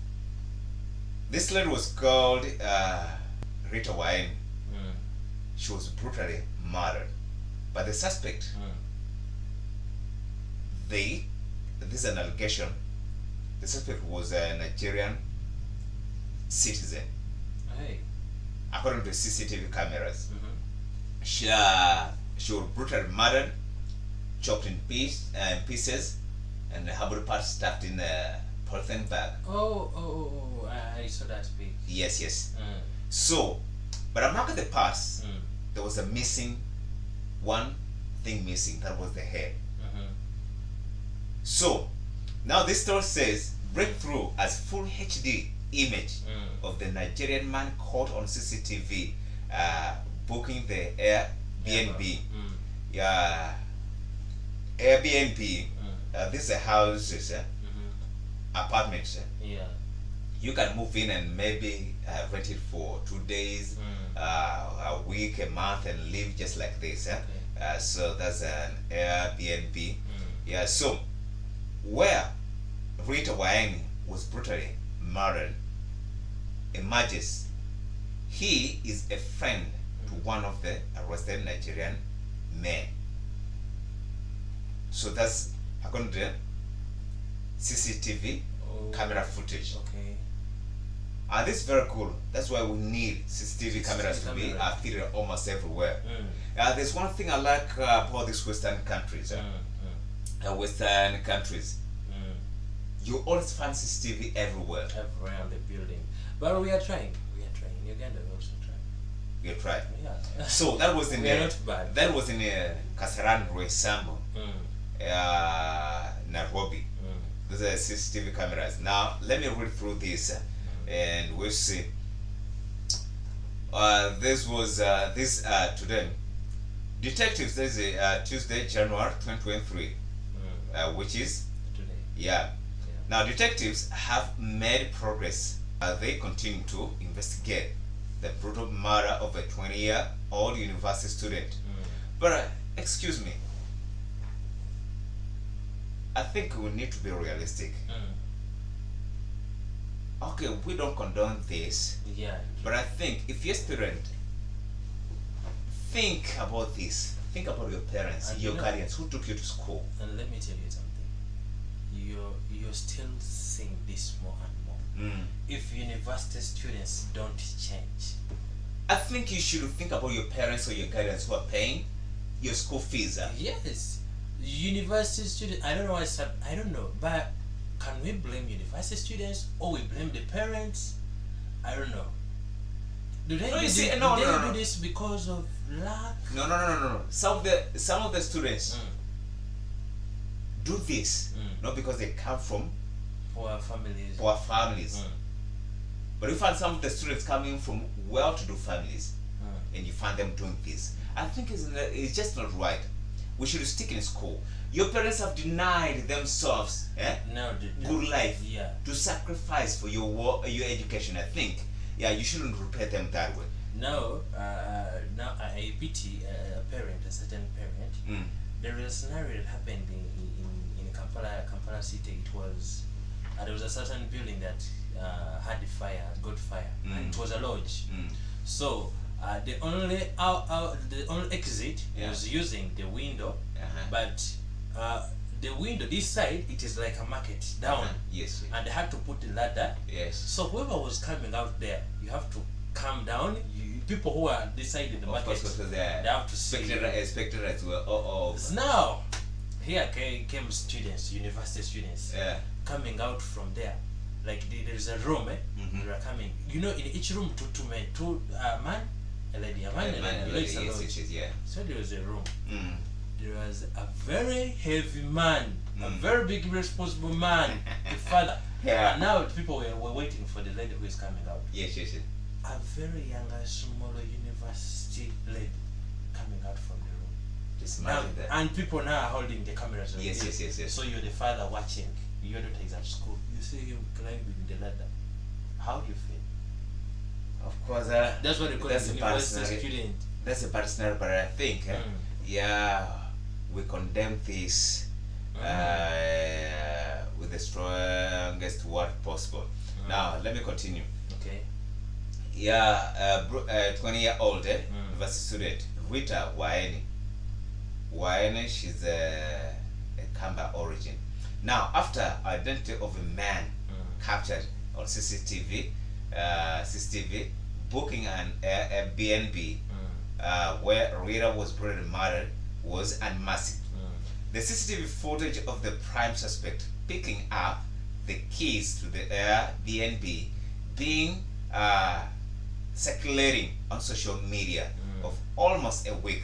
this lady was called Rita Waini. She was brutally murdered. But the suspect, this is an allegation, the suspect was a Nigerian citizen. Hey. According to CCTV cameras. She was brutally murdered, chopped in pieces, and her body parts stuffed in a polythene bag. Oh, I saw that pic. Yes. So, but among the parts, there was one thing missing, that was the head. So, now this story says, breakthrough as full HD image of the Nigerian man caught on CCTV booking the Airbnb. Yeah, Airbnb, this is a house, apartment. Yeah. You can move in and maybe rent it for 2 days, a week, a month, and live just like this. Okay. So that's an Airbnb. Yeah. So where Rita Waini was brutally murdered emerges. He is a friend to one of the arrested Nigerian men. So that's according to CCTV camera footage. Okay. This is very cool. That's why we need CCTV cameras to be fitted almost everywhere. There's one thing I like about these Western countries. Western countries, you always find CCTV everywhere. Everywhere on the building. But we are trying. We are trying. In Uganda, we also trying. You tried. Yeah. So that was in we are not bad. that was in Kasarani, Roysambu, Nairobi. Those are CCTV cameras. Now let me read through this, and we'll see. This was today. Detectives. This is Tuesday, January 2023, which is Today. yeah. Now detectives have made progress. They continue to investigate the brutal murder of a 20-year-old university student. But excuse me, I think we need to be realistic. Okay, we don't condone this. Yeah. But I think if you're a student, think about this. Think about your parents, And your you know- guardians who took you to school. And let me tell you something. You're still seeing this more and more. If university students don't change, I think you should think about your parents or your guardians who are paying your school fees. yes, university students. I don't know. I don't know. But can we blame university students or we blame the parents? I don't know. Do they, No, you do, see, do no, they no, do no. this because of lack? No. Some of the students do this not because they come from Poor families. poor families. But you find some of the students coming from well-to-do families, and you find them doing this. I think it's just not right. We should stick in school. Your parents have denied themselves No, good life Yeah. to sacrifice for your education. I think, you shouldn't repay them that way. Now, I pity a parent, a certain parent. There is a scenario that happened in Kampala city. It was there was a certain building that had got fire, and it was a lodge. So the only exit was using the window, but the window this side it is like a market down, Yes. and they had to put the ladder. Yes. So whoever was coming out there, you have to come down. People who are this side in the Of market, course, because they have to see. expected as well. So now, here came students, university students, coming out from there. Like there is a room, they are coming. You know, in each room, two men, a man, a lady, a man, a lady. You know, it's a lodge. So there was a room. There was a very heavy man, a very big responsible man, the father. And now people were waiting for the lady who is coming out. Yes. A very young, smaller university lady coming out from the room. Just Now, imagine that. and people now are holding the cameras on Yes, you. yes. So you're the father watching. Your daughter is at school. You see him climbing the ladder. How do you feel? Of course, That's what they call that's a a bad university scenario. student. That's a bad scenario, but I think, we condemn this with the strongest word possible. Now, let me continue. Okay. 20-year-old university student, Rita Waene, she's a Kamba origin. Now, after identity of a man captured on CCTV, booking an Airbnb where Rita was brutally murdered was unmasked. The CCTV footage of the prime suspect picking up the keys to the Airbnb being circulating on social media of almost a week,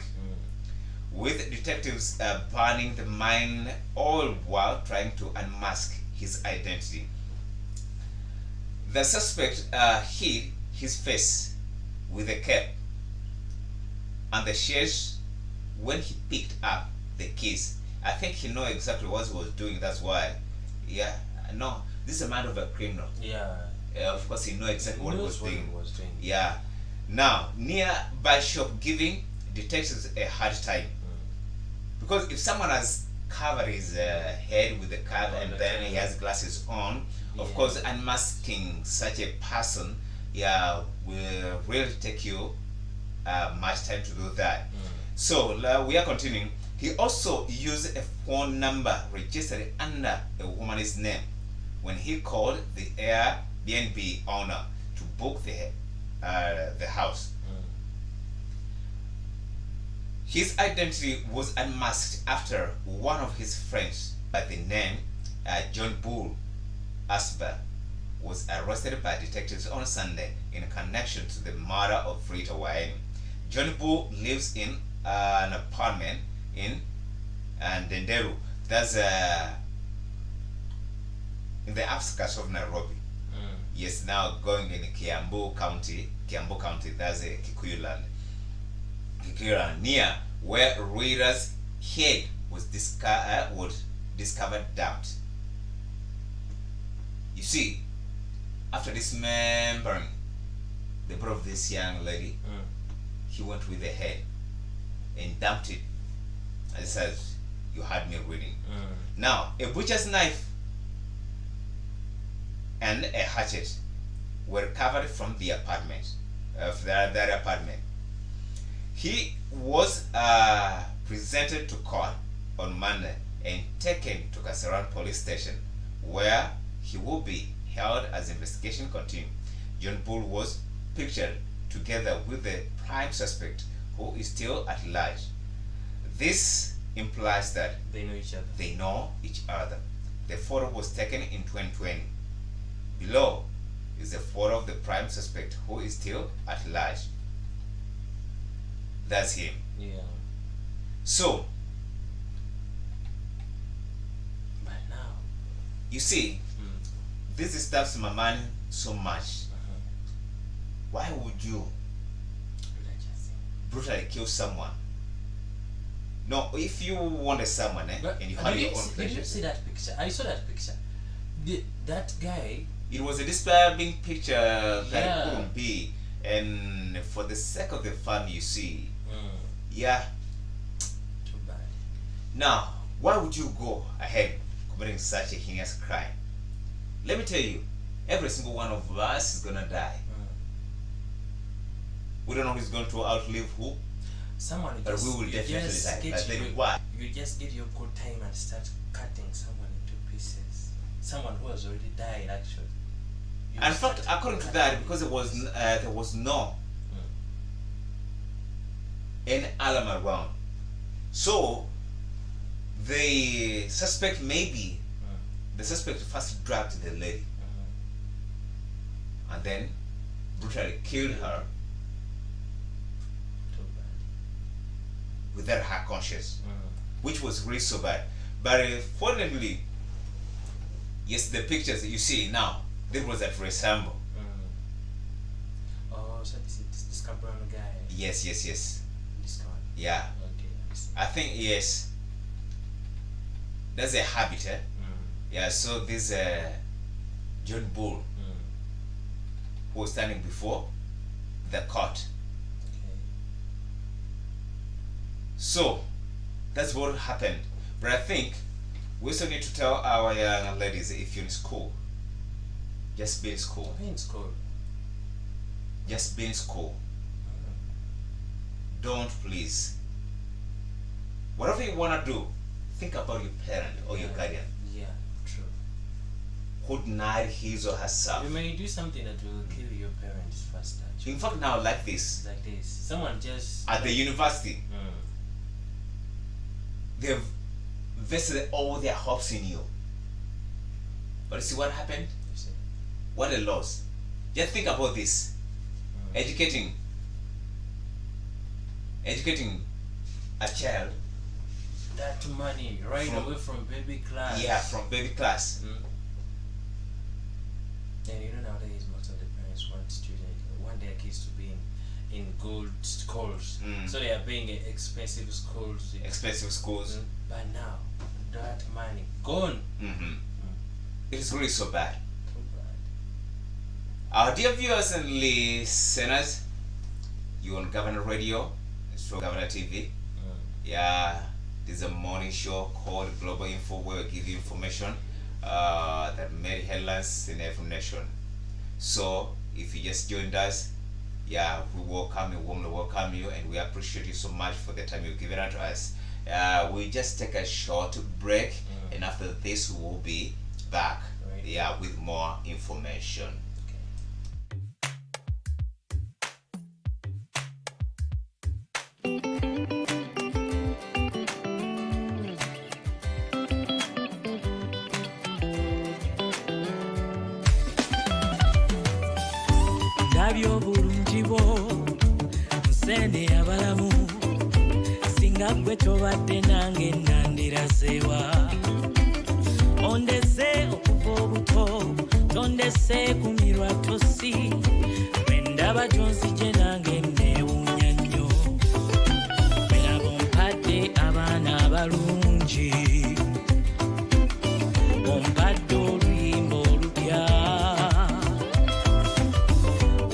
with detectives burning the mine all while trying to unmask his identity. The suspect hid his face with a cap and the shares when he picked up the keys. I think he know exactly what he was doing. That's why, no, this is a man of a criminal. Of course, he know exactly what he was doing. Now, nearby shop giving detectives a hard time, because if someone has covered his head with the cap and then he has glasses on, of course, unmasking such a person, will really take you much time to do that. So we are continuing. He also used a phone number registered under a woman's name when he called the Airbnb owner to book the house. His identity was unmasked after one of his friends by the name John Bull Asper was arrested by detectives on Sunday in connection to the murder of Rita Waini. John Bull lives in an apartment in Ndenderu, that's in the outskirts of Nairobi. Yes, now going in Kiambu County, that's a Kikuyu land, near where Rita's head was discovered dumped. You see, after dismembering the body of this young lady, he went with the head and dumped it. I said, you had me reading. Now, a butcher's knife and a hatchet were recovered from the apartment, of their apartment. He was presented to court on Monday and taken to Kasarani police station, where he will be held as investigation continues. John Bull was pictured together with the prime suspect, who is still at large. This implies that They know each other. they know each other. The photo was taken in 2020. Below is a photo of the prime suspect, who is still at large. That's him. Yeah. So, But now, you see, this disturbs my mind so much. Why would you brutally kill someone? No, if you wanted someone But and you had your own did pleasure. you see that picture? I saw that picture. That guy. It was a disturbing picture that Yeah. it couldn't be. And for the sake of the fun, you see, yeah. Too bad. Now, why would you go ahead committing such a heinous crime? Let me tell you, every single one of us is gonna die. We don't know who's going to outlive who, Someone but just, we will you definitely just die. get But then your- why? You just get your good time and start cutting someone into pieces. Someone who has already died, actually. You In start fact, according to cutting that, because there was no any alarm around, so the suspect first dragged the lady and then brutally killed her Too bad. without her conscience, which was really so bad. But fortunately, yes, the pictures that you see now, this was at Resambo. Oh, so this Cabron guy. Yes. This one. Yeah, Okay. I see. I think yes. That's a habit, eh? Yeah. So this John Bull, who was standing before the court. Okay. So that's what happened. But I think we still need to tell our young ladies, if you're in school, just be in school. Why in school? Just be in school. Don't, please. Whatever you wanna do, think about your parent or your guardian Yeah, true. who denied his or herself. You may do something that will kill your parents faster. In fact, now like this, Like this. Someone just at the university, they've vested all their hopes in you. But you see what happened? you see. What a loss. Just think about this. Educating a child, That money right From- away from baby class. yeah, from baby class. And you know nowadays most of the parents want their kids to be in good schools. So they are paying expensive schools. Expensive schools. But now that money gone. It is really so bad. Too bad. Our dear viewers and listeners, you on Governor Radio, it's from Governor TV. Yeah, this is a morning show called Global Info, where we give you information that made headlines in every nation. So if you just joined us, yeah, we warmly welcome you, and we appreciate you so much for the time you've given out to us. we just take a short break, and after this we will be back. Right. Yeah, with more information. Ndabya obulungi bwo nsende abalamu singa gwe tobadde nange nandirazeewa ondese okuva obuto tondese kumirwa tosi bwe ndaba gyonzije nange neewuunya nnyo bweraba ompadde abaana abalungi ompadde oluyimba olupya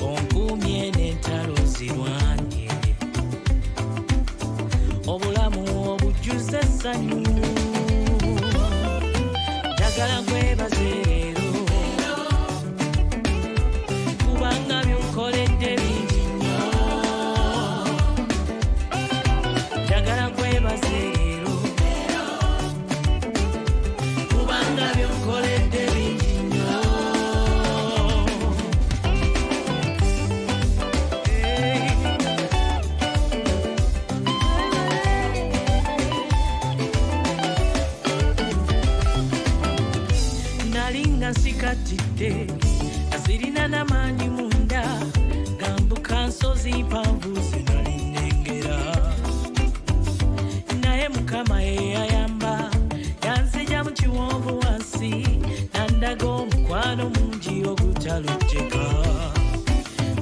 onkuumye n'entalo zirwanye obulamu obujjuza essanyu njagala nkwebaze leero kubanga byonkoledde bingi nnyo njagala nkwebaze leero kubanga byonkoledde bingi nnyo nalinga nsikatidde asirina n'amaanyi munda gambuka nsozi mpanvu zinalinengera naye mukama yeyayamba yanzija mu kiwonvu wansi nandaga omukwano mungi ogutalojjeka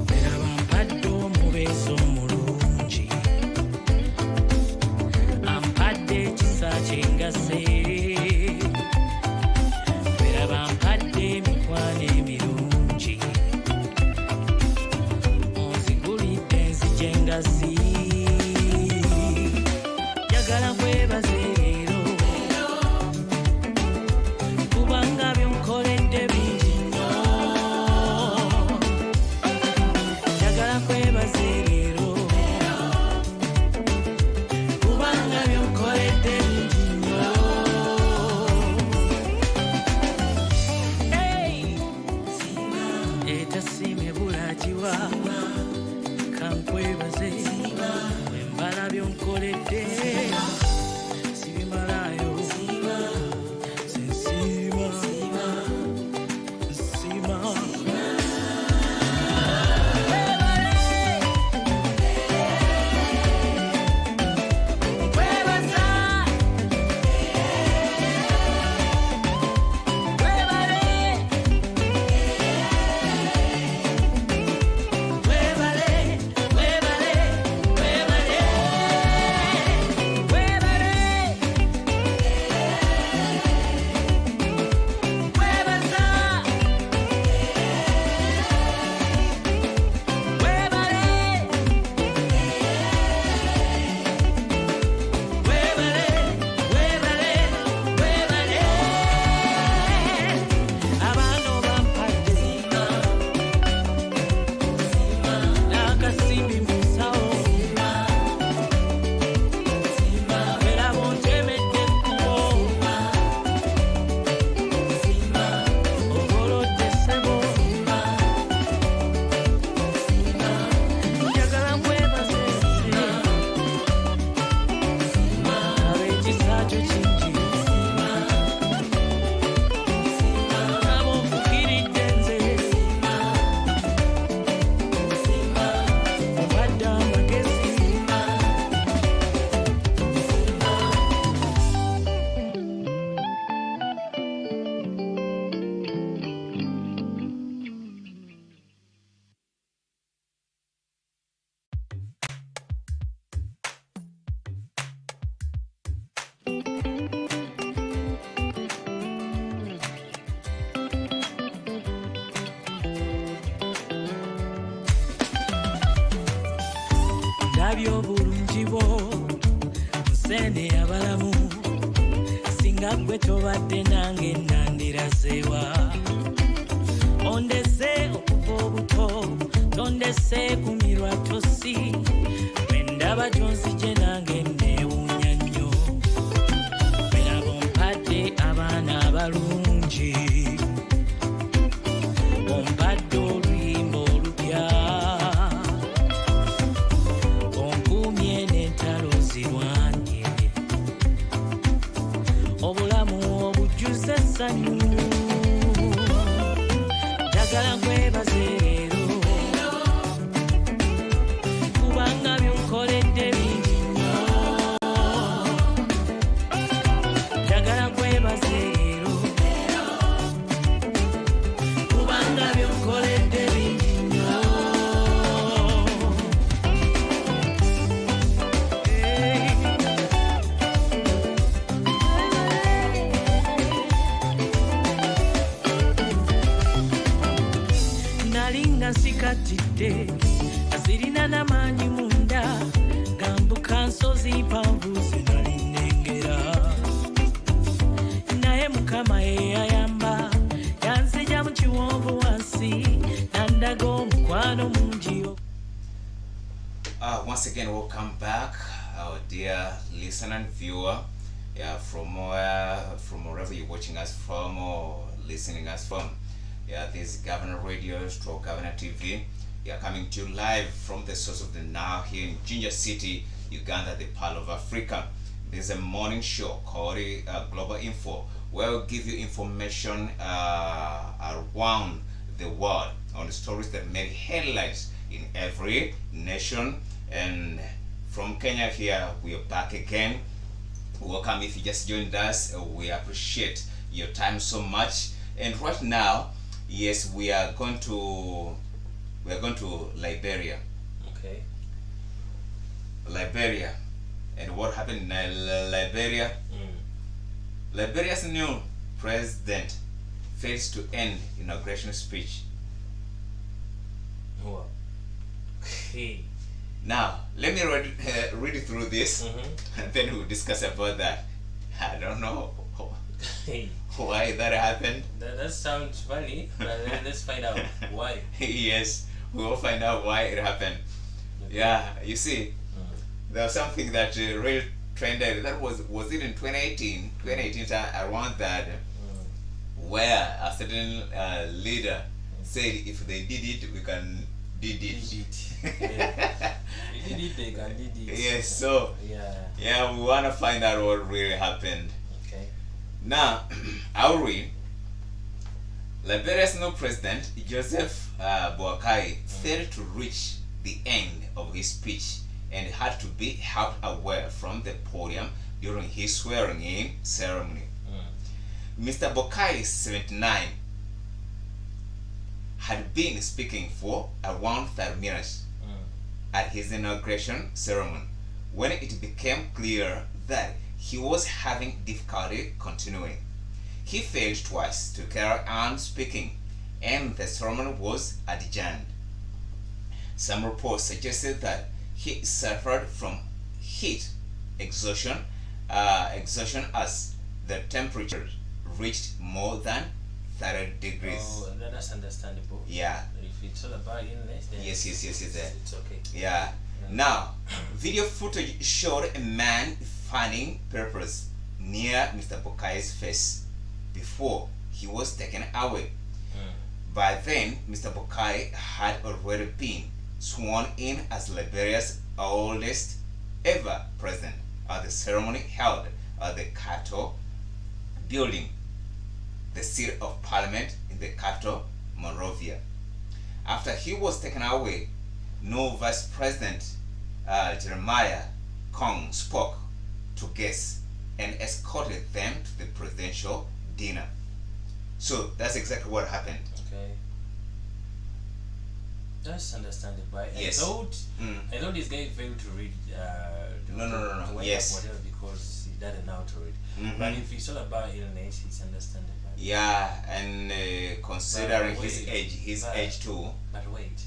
bweraba mpadde omubeezi omulungi ampadde ekisa kyengase bampadde emikwano emirungi onzigulidde nzije engazi njagala nkwebaze leero kubanga byonkoledde bingi nnyo njagala nkwebaze leero kubanga byonkoledde bingi nnyo etasiime bulagiwa kankwebaze wembala byonkoledde sibimalayo sensiima nsiima ndabya obulungi bwo nsende abalamu singa gwe tobadde nange nandirazeewa ondese okuva obuto tondese kumirwa tosi bwe ndaba gyonzije nange neewuunya nnyo abalungi ompadde oluyimba olupya onkuumye n'entalo zirwanye obulamu obujjuza essanyu njagala nkwebaze leero kubanga byonkoledde bingi nnyo njagala nkwebaze leero kubanga byonkoledde bingi nnyo nalinga nsikatidde azirina n'amaanyi munda gambuka nsozi mpanvu zinali nnengera naye mukama yeyayamba yanzija mu kiwonvu wansi nandaga omukwano mungi. Once again, welcome back, our dear listener and viewer. Yeah, from wherever you're watching us from or listening us from. Yeah, this is Governor Radio stroke Governor TV. Yeah, coming to you live from the source of the Nile here in Jinja City, Uganda, the Pearl of Africa. This is a morning show called Global Info, where we'll give you information around the world on the stories that make headlines in every nation. And from Kenya here, we are back again. Welcome if you just joined us. We appreciate your time so much. And right now, yes, we are going to Liberia. Okay. Liberia. And what happened in Liberia? Liberia's new president fails to end inauguration speech. Wow. Hey. Now, let me read through this, and then we'll discuss about that. I don't know Hey. why that happened. That sounds funny, but let's find out why. Yes, we will find out why it happened. Okay. Yeah, you see, there was something that really trended. That was it in 2018, around that, where a certain leader said if they did it, we can did it. Yeah. We did it, they can did it. Yes, so yeah, we want to find out what really happened. Okay. Now, I'll read. Liberia's new president, Joseph Boakai, failed to reach the end of his speech and had to be helped away from the podium during his swearing-in ceremony. Mr. Boakai, 79, had been speaking for around 30 minutes at his inauguration ceremony when it became clear that he was having difficulty continuing. He failed twice to carry on speaking, and the ceremony was adjourned. Some reports suggested that he suffered from heat exhaustion as the temperature reached more than 30 degrees. Oh, that's understandable. Yeah. If it's all about illness, then Yes. it's okay. Yeah. Now, video footage showed a man fanning peppers near Mr. Bokai's face before he was taken away. By then, Mr. Boakai had already been sworn in as Liberia's oldest ever president at the ceremony held at the Capitol building, the seat of parliament in the capital, Monrovia. After he was taken away, no Vice President Jeremiah Kong spoke to guests and escorted them to the presidential dinner. So that's exactly what happened. Okay. That's understandable. Yes. I thought this guy failed to read. No. To wake Yes. up whatever because he doesn't know how to read. But if it's all about illness, it's understandable. Yeah, and considering But his wait, age too. But wait,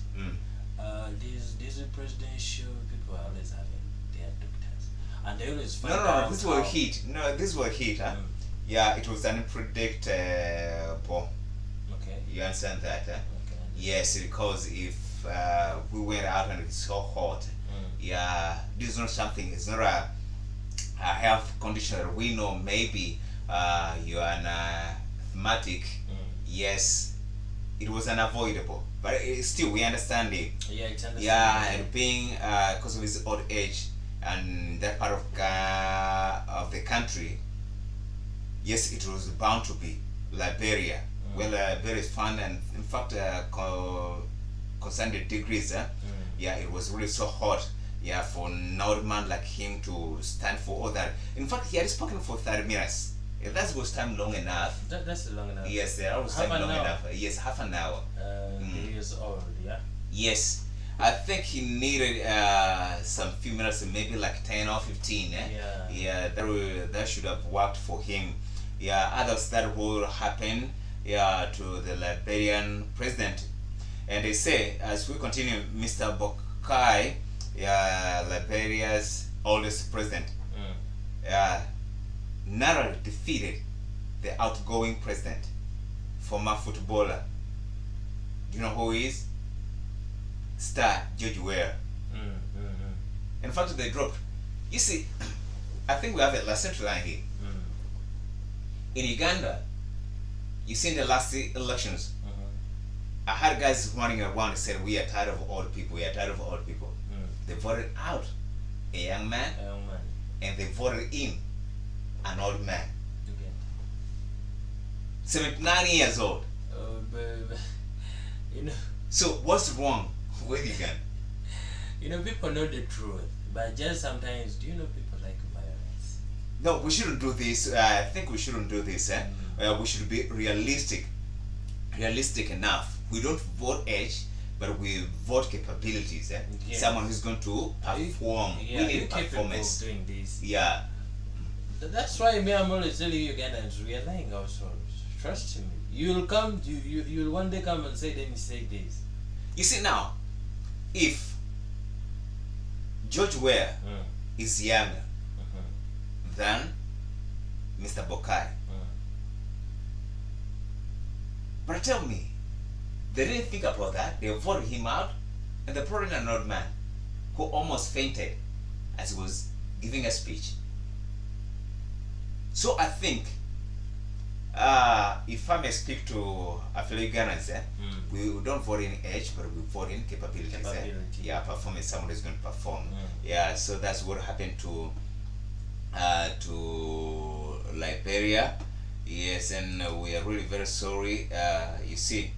these presidential people are always having their doctors, and they always find No, out this how- was heat. No, this was heat, huh? Yeah, it was unpredictable. Okay. You understand that, huh? Okay. Yes, because if we went out and it's so hot, yeah, this is not something, it's not a health condition that we know. Maybe you are mathematic, yes, it was unavoidable. But still, we understand it. Yeah, it's understandable. Yeah, and being because of his old age and that part of the country, yes, it was bound to be Liberia. Well, Liberia is fun, and in fact, concerning the degrees, yeah, it was really so hot. Yeah, for an old man like him to stand for all that. In fact, he had spoken for 30 minutes. If that was time long enough. That's long enough. Yes, that was time long enough. Yes, half an hour. He is old, yeah? Yes. I think he needed some few minutes, maybe like 10 or 15. Yeah, that should have worked for him. Yeah, others that will happen, yeah, to the Liberian president. And they say, as we continue, Mr. Bokai, yeah, Liberia's oldest president, narrowly defeated the outgoing president, former footballer. Do you know who he is? Star George Weah. In fact, they dropped. You see, I think we have a lesson to learn here. In Uganda, you see in the last elections, I had guys running around and said, we are tired of old people, we are tired of old people. They voted out a young man, and they voted in an old man. 79 years old. But, you know. So what's wrong with Uganda? You know, people know the truth, but just sometimes, do you know people like violence? No, we shouldn't do this. I think we shouldn't do this. We should be realistic enough. We don't vote age, but we vote capabilities. Yes. Someone who's going to perform. Yeah, we need you performance. doing this. Yeah. That's why me, I'm always telling you Ugandans, we are lying ourselves. Trust me. You'll come, you'll one day come and say, then you say this. You see now, if George Weah is younger than Mr. Bokai, but tell me, they didn't think about that. They voted him out, and they brought in an old man who almost fainted as he was giving a speech. So I think, if I may speak to a fellow Ugandans, we don't vote in age, but we vote in capabilities. Yeah, performance. Someone is going to perform. Yeah, so that's what happened to Liberia. Yes, and we are really very sorry. You see,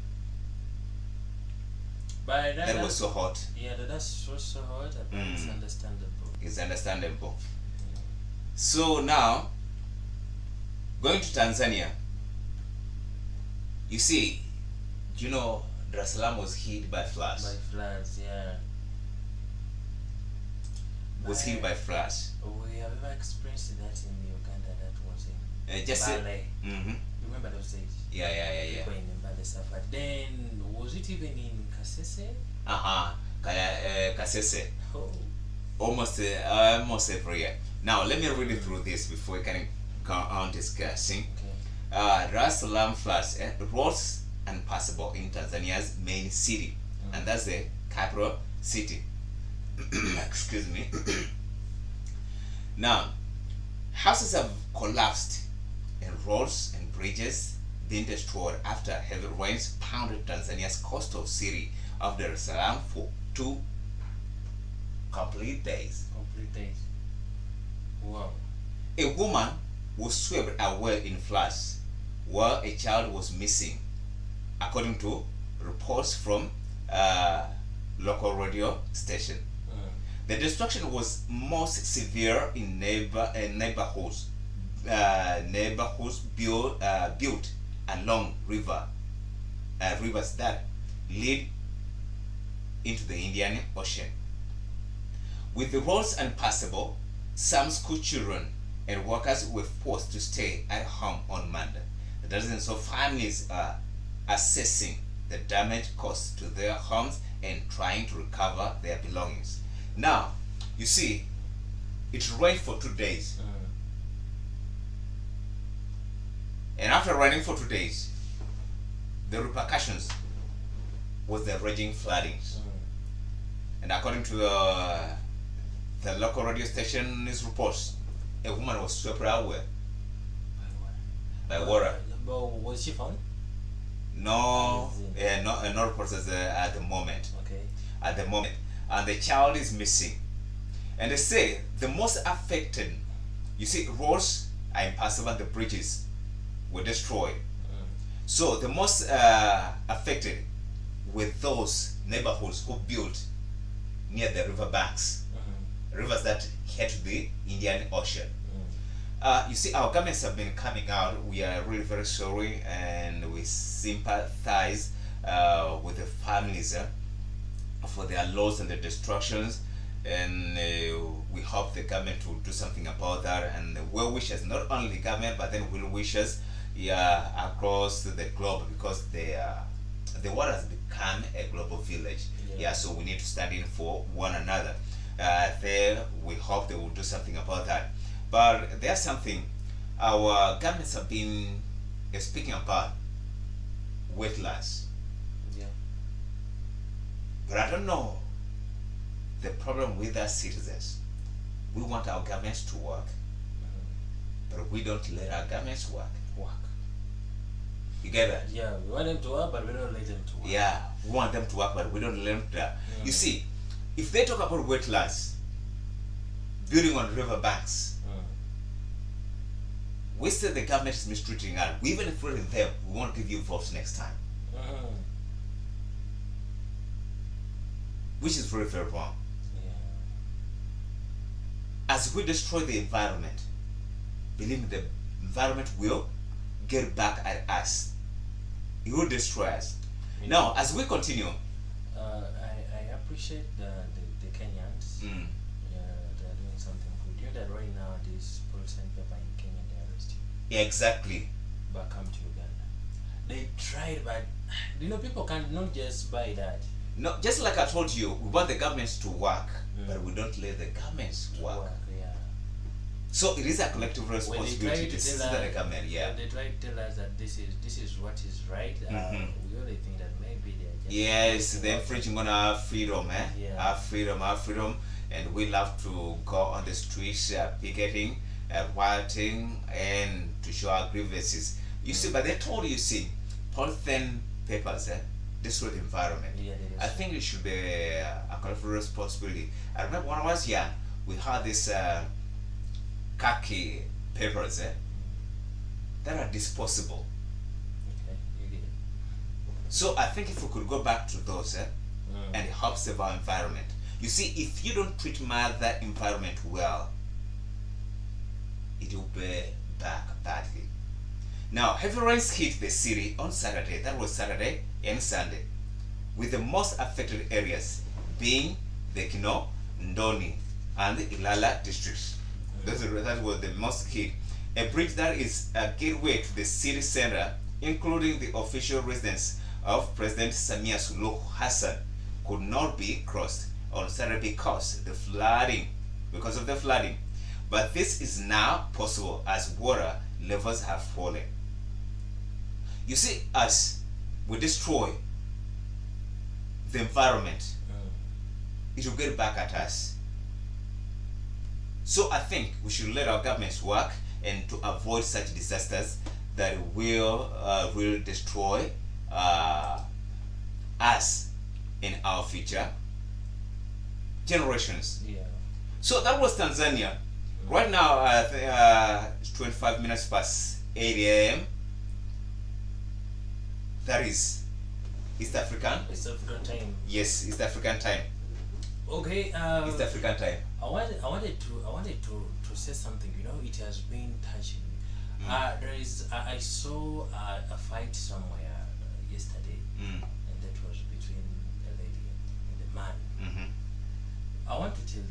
but that was so hot. Yeah, that's so hot. But it's understandable. It's understandable. So now, going to Tanzania, you see, you know, Dar es Salaam was hit by floods. By floods, yeah. Was hit by floods. We have ever experienced that in Uganda. That was in Just Bale. Remember those days? Yeah. People in Bale suffered. Then was it even in Kasese? Kasese. Oh. Almost every year. Now let me read it through this before we can go on discussing. Dar es Salaam floods, roads unpassable in Tanzania's main city, and that's the capital city. Excuse me. Now, houses have collapsed and roads and bridges been destroyed after heavy rains pounded Tanzania's coastal city of Dar es Salaam for 2 complete days. Wow. A woman was swept away in floods while a child was missing, according to reports from local radio station. The destruction was most severe in neighborhoods built along rivers that lead into the Indian Ocean. With the roads unpassable, some school children and workers were forced to stay at home on Monday. Dozens of families are assessing the damage caused to their homes and trying to recover their belongings. Now, you see, it rained for 2 days. And after raining for 2 days, the repercussions was the raging floodings. And according to the local radio station's reports, a woman was swept away by water. But was Was she found? No, no reports at the moment. Okay. At the moment, and the child is missing. And they say the most affected, you see, roads are impassable, the bridges were destroyed. So the most affected were those neighborhoods who built near the river banks, rivers that head to the Indian Ocean. You see, our governments have been coming out. We are really very sorry, and we sympathize with the families for their loss and the destructions, and we hope the government will do something about that. And the well wishes, not only the government, but then well wishes, across the globe, because the world has become a global village. So we need to stand in for one another. There, we hope they will do something about that. But there's something our governments have been speaking about: wetlands. But I don't know the problem with us citizens. We want our governments to work, but we don't let our governments work. You get that? Yeah, we want them to work, but we don't let them to work. Yeah, we want them to work, but we don't let them to. You see, if they talk about wetlands, building on river banks, we say the government is mistreating us. We even threaten them, we won't give you votes next time. Which is very, very wrong. As we destroy the environment, believe me, the environment will get back at us. It will destroy us. Now, as we continue, I appreciate the Kenyans. They're doing something good. You know that right now this police and paper in Kenya, they arrest you. Yeah, exactly. But come to Uganda. They tried, but people can't not just buy that. No, just like I told you, we want the governments to work, but we don't let the governments work. So it is a collective responsibility to see the government. They try to tell us that this is what is right. We only think that maybe they are just. Yes, they're infringing on our freedom, our freedom, and we love to go on the streets, picketing, rioting, and to show our grievances. You see, but they told you, see, polythene papers, destroy the environment. I think it should be a collective responsibility. I remember when I was young, we had this khaki papers that are disposable. So I think if we could go back to those and help save our environment. You see, if you don't treat the environment well, it will be back badly. Now, heavy rains hit the city on Saturday, that was Saturday and Sunday, with the most affected areas being the Kino, Ndoni, and the Ilala districts. That was the most hit. A bridge that is a gateway to the city center, including the official residence of President Samia Suluhu Hassan, could not be crossed on Saturday because of the flooding. But this is now possible as water levels have fallen. You see, as we destroy the environment, it will get back at us. So I think we should let our governments work and to avoid such disasters that will destroy us in our future generations. So that was Tanzania. Right now, it's 25 minutes past 8 a.m. That is East African. East African time. Yes, East African time. Okay. East African time. I wanted to say something. It has been touching me. I saw a fight somewhere yesterday, and that was between a lady and a man. I want to tell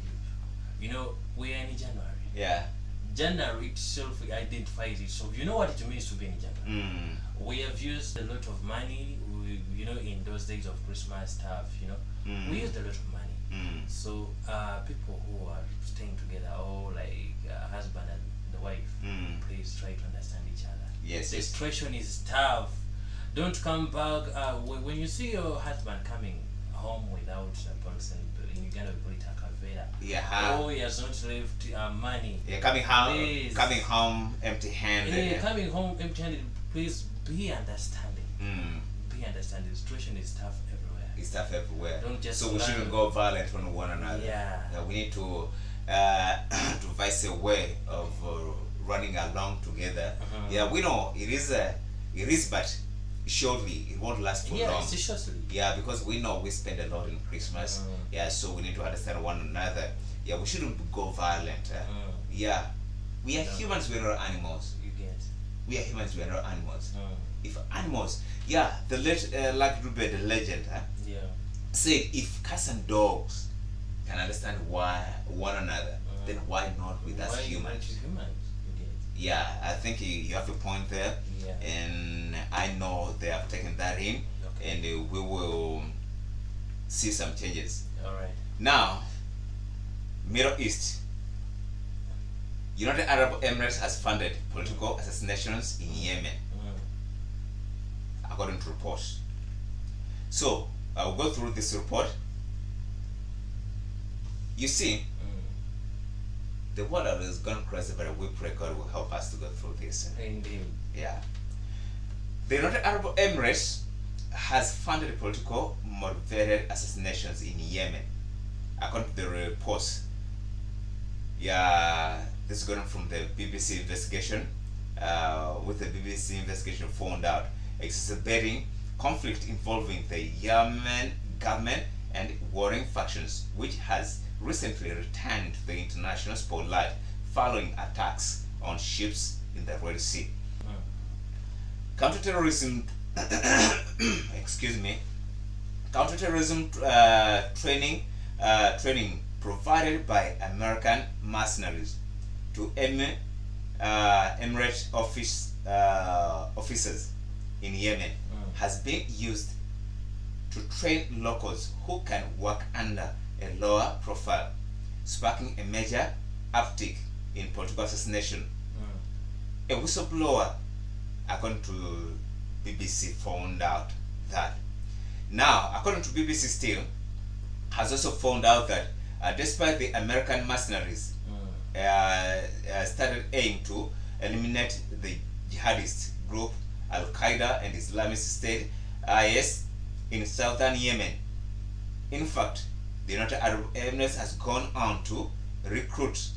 you, we are in January. Yeah. January itself identifies it. So you know what it means to be in January. We have used a lot of money. In those days of Christmas stuff, we used a lot of money. So people who are staying together, like husband and the wife, please try to understand each other. Yes. The situation is tough. Don't come back when you see your husband coming home without a person. In Uganda we call it a better. Yeah. Oh, he has not left money. Yeah, Please. coming home empty-handed. Yeah, coming home empty-handed. Please be understanding. Mm. Be understanding. The situation is tough everywhere. It's tough everywhere. Don't just so we run. shouldn't go violent on one another. Yeah. We need to devise a way of running along together. Yeah, we know it is, but surely it won't last for long. Yeah, it's shortly. Yeah, because we know we spend a lot in Christmas. Yeah, so we need to understand one another. Yeah, we shouldn't go violent. Yeah, we are humans. We are not animals. You get. We are humans. We are not animals. If animals, yeah, like Ruben, the legend, Yeah. said if cats and dogs can understand one another, then why not with us Why humans? aren't you humans? You get. Yeah, I think you have a point there, Yeah. and I know they have taken that in, Okay. and we will see some changes. All right. Now, Middle East. United Arab Emirates has funded political assassinations in Yemen, according to reports. So, I'll go through this report. You see, the word that has gone crazy, but we pray God will help us to go through this. Indeed. Yeah. The United Arab Emirates has funded political motivated assassinations in Yemen, according to the reports. Yeah, this is going from the BBC investigation. With the BBC investigation found out exacerbating conflict involving the Yemen government and warring factions, which has recently returned to the international spotlight following attacks on ships in the Red Sea. Counterterrorism, counterterrorism training provided by American mercenaries to Emirate officers in Yemen has been used to train locals who can work under a lower profile, sparking a major uptick in political assassination. A whistleblower, according to BBC, found out that. Now, according to BBC still, has also found out that despite the American mercenaries started aiming to eliminate the jihadist group Al-Qaeda and Islamic State IS in southern Yemen. In fact, the United Arab Emirates has gone on to recruit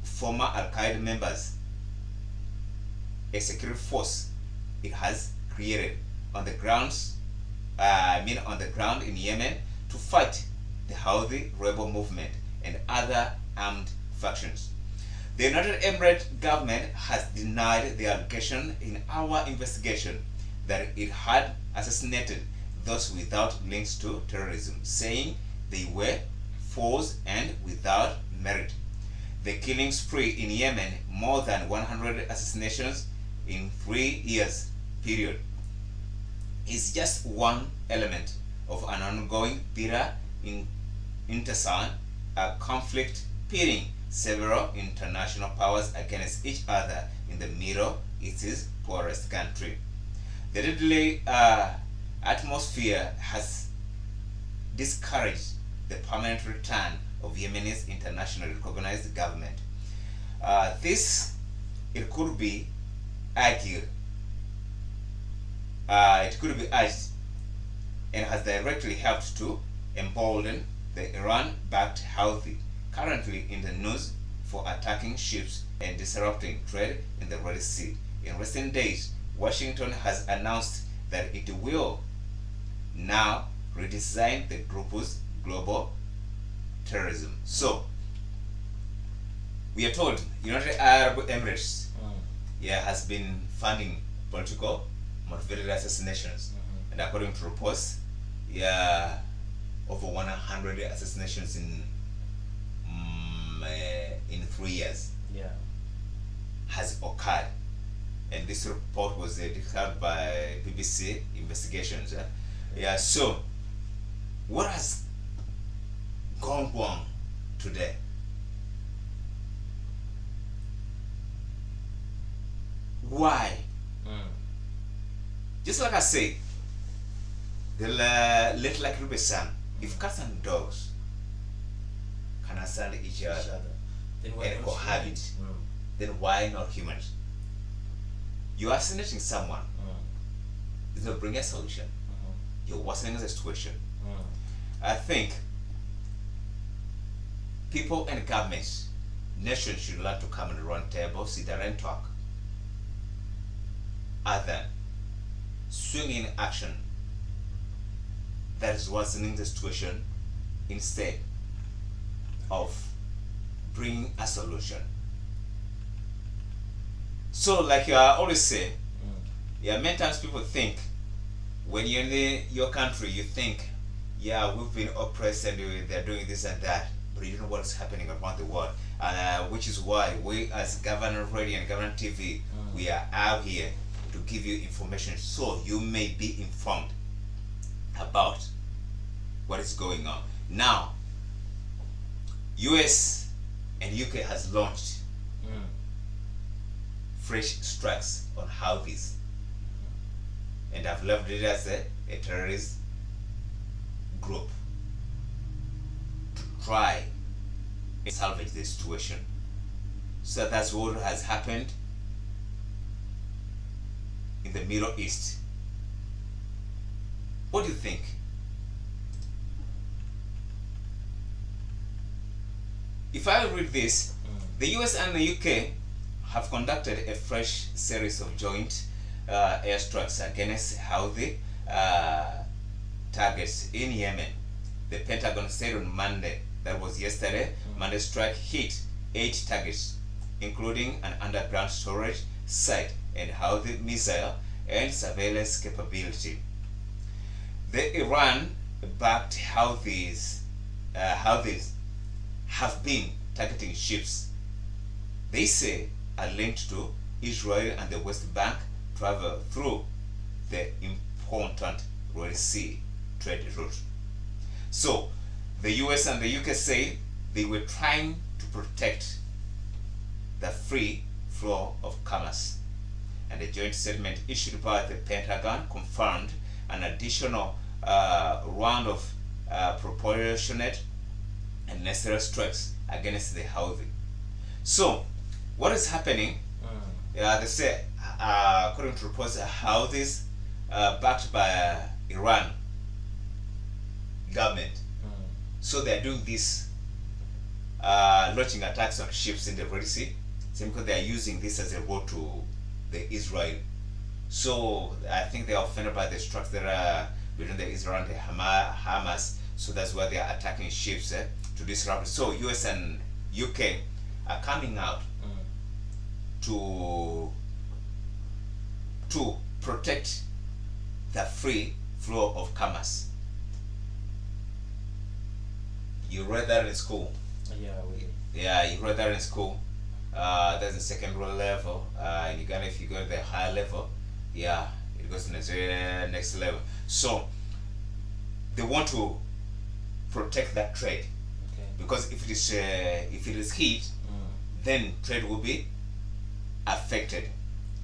former Al-Qaeda members, a security force it has created on the grounds, on the ground in Yemen to fight the Houthi rebel movement and other armed factions. The United Emirates government has denied the allegation in our investigation that it had assassinated those without links to terrorism, saying they were forced and without merit. The killing spree in Yemen, more than 100 assassinations in 3 years period, is just one element of an ongoing bitter intestine conflict pitting several international powers against each other in the Middle East's poorest country. The deadly atmosphere has discouraged the permanent return of Yemen's internationally recognized government. It could be argued, and has directly helped to embolden the Iran-backed Houthi, currently in the news for attacking ships and disrupting trade in the Red Sea. In recent days, Washington has announced that it will now redesign the group's global terrorism. So, we are told United Arab Emirates has been funding political motivated assassinations, and according to reports, over 100 assassinations in 3 years has occurred, and this report was declared by BBC investigations. So what has gone wrong today? Why? Just like I said, the late like Ruben, if cats and dogs understand each other Then why and not cohabit, human? then why not humans? You are assassinating someone, it's not bringing a solution. You're worsening the situation. I think people and governments, nations should learn to come and run table, sit there and talk. Other than swinging action that is worsening the situation instead of bringing a solution. So like I always say, many times people think when you're in your country, you think, we've been oppressed and they're doing this and that, but you don't know what's happening around the world. Which is why we as Governor Radio and Governor TV, we are out here to give you information so you may be informed about what is going on. Now, US and UK has launched fresh strikes on Houthis, and have labeled it as a terrorist group to try and salvage the situation. So that's what has happened in the Middle East. What do you think? If I read this, the US and the UK have conducted a fresh series of joint airstrikes against Houthi targets in Yemen. The Pentagon said on Monday, that was yesterday, Monday strike hit 8 targets, including an underground storage site and Houthi missile and surveillance capability. The Iran-backed Houthis have been targeting ships they say are linked to Israel and the West Bank travel through the important Red Sea trade route. So the US and the UK say they were trying to protect the free flow of commerce, and a joint statement issued by the Pentagon confirmed an additional round of proportionate and necessary strikes against the Houthi. So what is happening? They say, according to reports, Houthis backed by Iran government. So they are doing this, launching attacks on ships in the Red Sea, because they are using this as a road to the Israel. So I think they are offended by the strikes that are between the Israel and the Hamas. So that's why they are attacking ships to disrupt. So US and UK are coming out to protect the free flow of commerce. You read that in school. Yeah, you read that in school. That's the secondary level. In Uganda, if you go to the higher level, it goes to the next level. So they want to protect that trade, because if it is hit, then trade will be affected.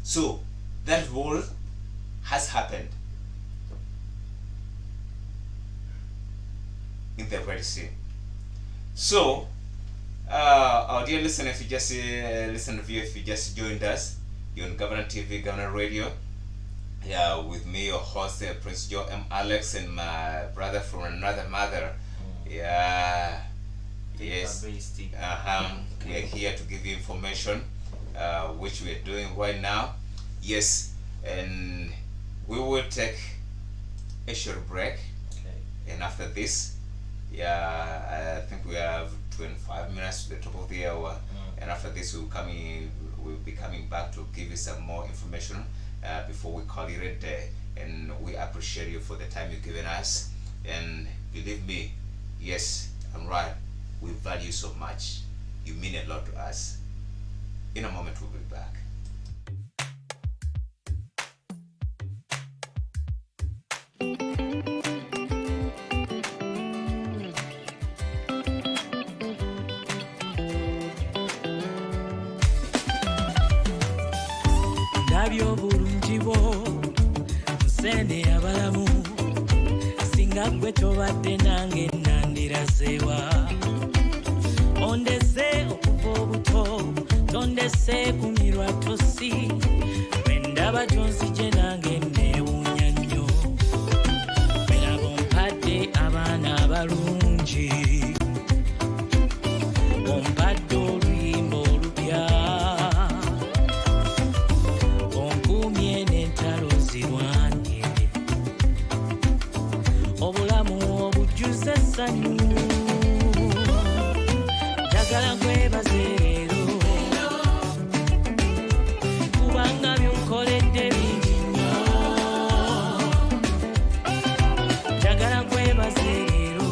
So that rule has happened in the Red Sea. So our dear listener, if you just if you just joined us, you're on Governor TV, Governor Radio. With me, your host, Prince Joe M. Alex, and my brother from another mother. Yes. We are here to give you information, which we are doing right now. Yes, and we will take a short break. And after this, I think we have 25 minutes to the top of the hour. And after this, we'll be coming back to give you some more information before we call it a day. And we appreciate you for the time you've given us. And believe me, yes, I'm right. We value you so much. You mean a lot to us. In a moment, we'll be back. Ndabyo obulungi bwo nsende abalamu singa gwe tobadde nange nandirazeewa ondese okuva obuto tondese kumirwa tosi bwendaba gyonzije nange neewuunya nnyo bweraba ompadde abaana abalungi ompadde oluyimba olupya onkuumye n'entalo zirwanye obulamu obujjuza essanyu njagala nkwebaze leero kubanga byonkoledde bingi nnyo njagala nkwebaze leero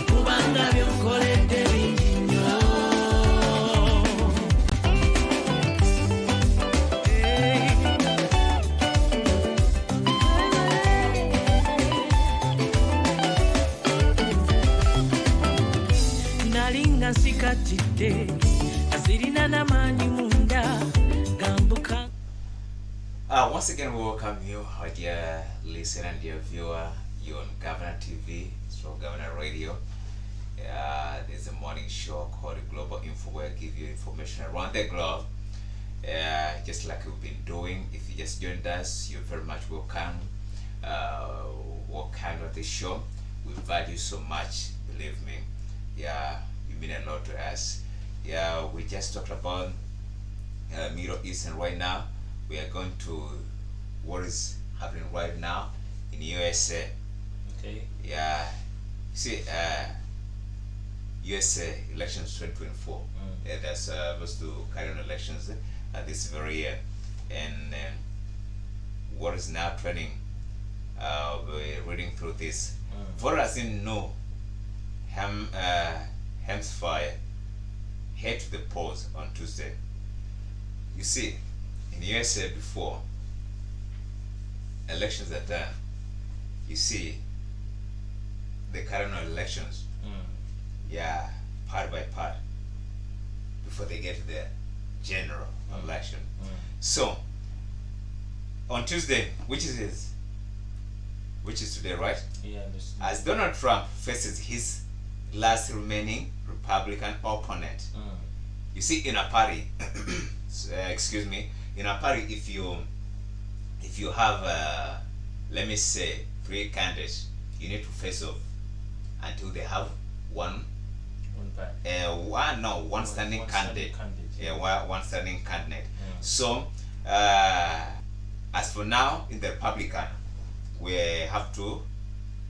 kubanga byonkoledde bingi nnyo nalinga nsikatidde asirina n'amaanyi munda gambuka. Once again, we welcome you, our dear listener and dear viewer. You're on Governor TV, from Governor Radio. There's a morning show called Global Info where I give you information around the globe, just like we've been doing. If you just joined us, you're very much welcome. Welcome to the show. We value so much, believe me. Yeah, you mean a lot to us. Yeah, we just talked about Middle East, and right now we are going to what is happening right now in USA. Okay. Yeah, see, USA elections 2024. That's supposed to carry on elections this very year, and what is now trending? We're reading through this. Voters didn't know Hampshire head to the polls on Tuesday. You see, in the USA before elections are done, you see the current elections, yeah, part by part before they get to the general election. So on Tuesday, which is today, right? Yeah, As Donald Trump faces his last remaining Republican opponent. You see, in a party, in a party, if you have, let me say, 3 candidates, you need to face off until they have one standing candidate. Yeah, one standing candidate. So, as for now, in the Republican, we have 2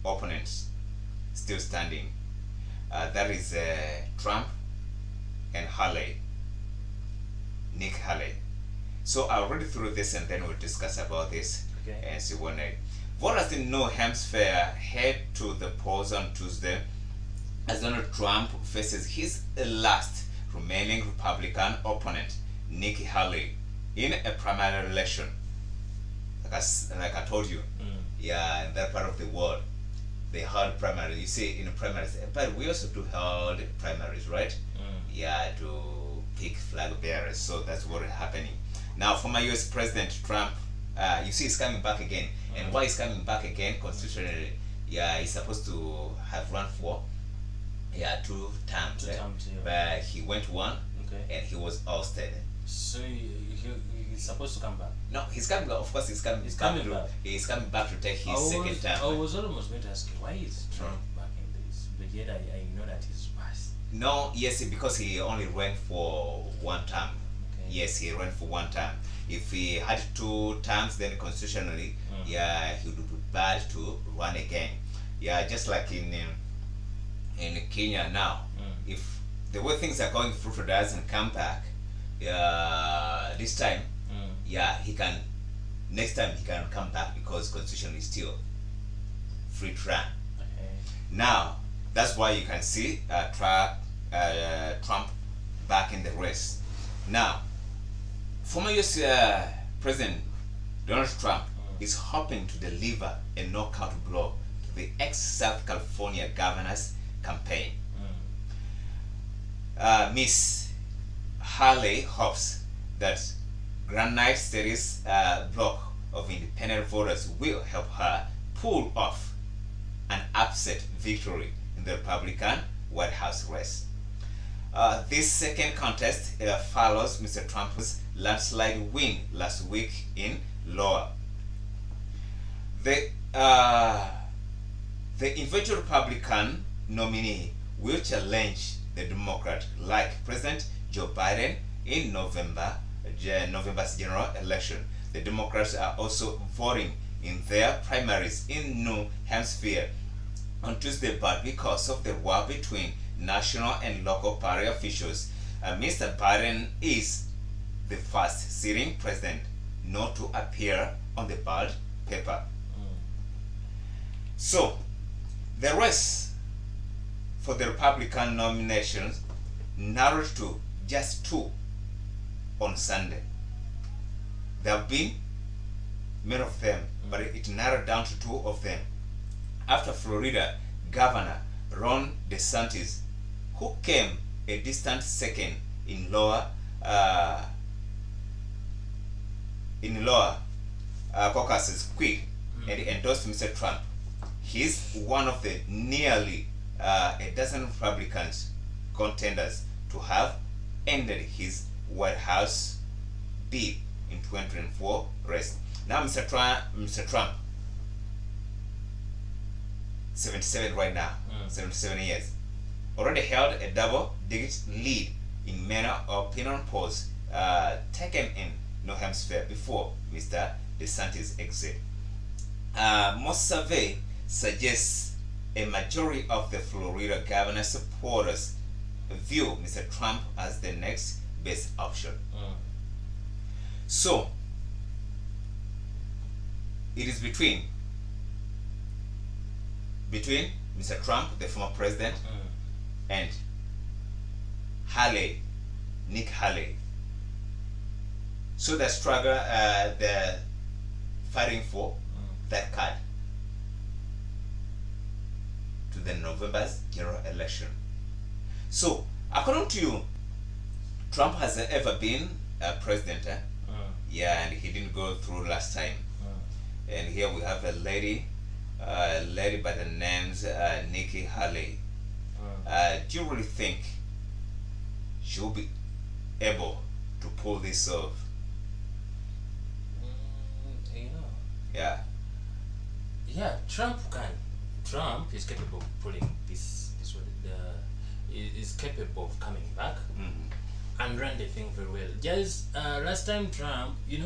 opponents still standing. That is Trump and Nick Haley. So I'll read through this and then we'll discuss about this. Okay. And see what voters in New Hampshire head to the polls on Tuesday as Donald Trump faces his last remaining Republican opponent, Nikki Haley, in a primary election. Like I told you, yeah, in that part of the world, they held primaries. You see, in primaries, but we also do hold primaries, right? Yeah, to pick flag bearers. So that's what is happening now. Former U.S. President Trump, you see, he's coming back again. And why he's coming back again? Constitutionally, yeah, he's supposed to have run for 2 terms, but he went one, and he was ousted. So he's supposed to come back? No, he's coming back. Of course, he's coming back. He's coming back to take his second term. I was almost going to ask you, why is Trump back in this? But yet I know that he's passed. No, yes, because he only ran for 1 term. Yes, he ran for 1 term. If he had 2 terms, then constitutionally, yeah, he would be bad to run again. Yeah, just like in Kenya now, if the way things are going, Fruto doesn't come back, this time, yeah, next time he can come back because constitution is still free to run. Now, that's why you can see Trump back in the race. Now, former US President Donald Trump is hoping to deliver a knockout blow to the ex-South California governor's campaign. Miss Haley hopes that Granite State's block of independent voters will help her pull off an upset victory in the Republican White House race. This second contest follows Mr. Trump's landslide win last week in Iowa. The eventual Republican nominee will challenge the Democrat, like President Joe Biden, in November's general election. The Democrats are also voting in their primaries in New Hampshire on Tuesday, but because of the war between national and local party officials, Mr. Biden is the first sitting president not to appear on the ballot paper. So, the race for the Republican nominations narrowed to just 2 on Sunday. There have been many of them, but it narrowed down to 2 of them. After Florida Governor Ron DeSantis, who came a distant second in lower caucuses quick and endorsed Mr. Trump. He's one of the nearly a dozen Republicans contenders to have ended his White House bid in 2024 race. Now Mr. Trump, 77 right now, 77 years, already held a double-digit lead in many opinion polls taken in New Hampshire before Mr. DeSantis' exit. Most survey suggests a majority of the Florida governor supporters view Mr. Trump as the next best option. So, it is between Mr. Trump, the former president, and Nick Haley. So the struggle, they're fighting for that card to the November's general election. So, according to you, Trump has ever been a president, yeah, and he didn't go through last time. And here we have a lady by the names Nikki Haley. Do you really think she'll be able to pull this off? Yeah. Yeah, Trump can. Trump is capable of pulling this is capable of coming back and run the thing very well. Just last time Trump, he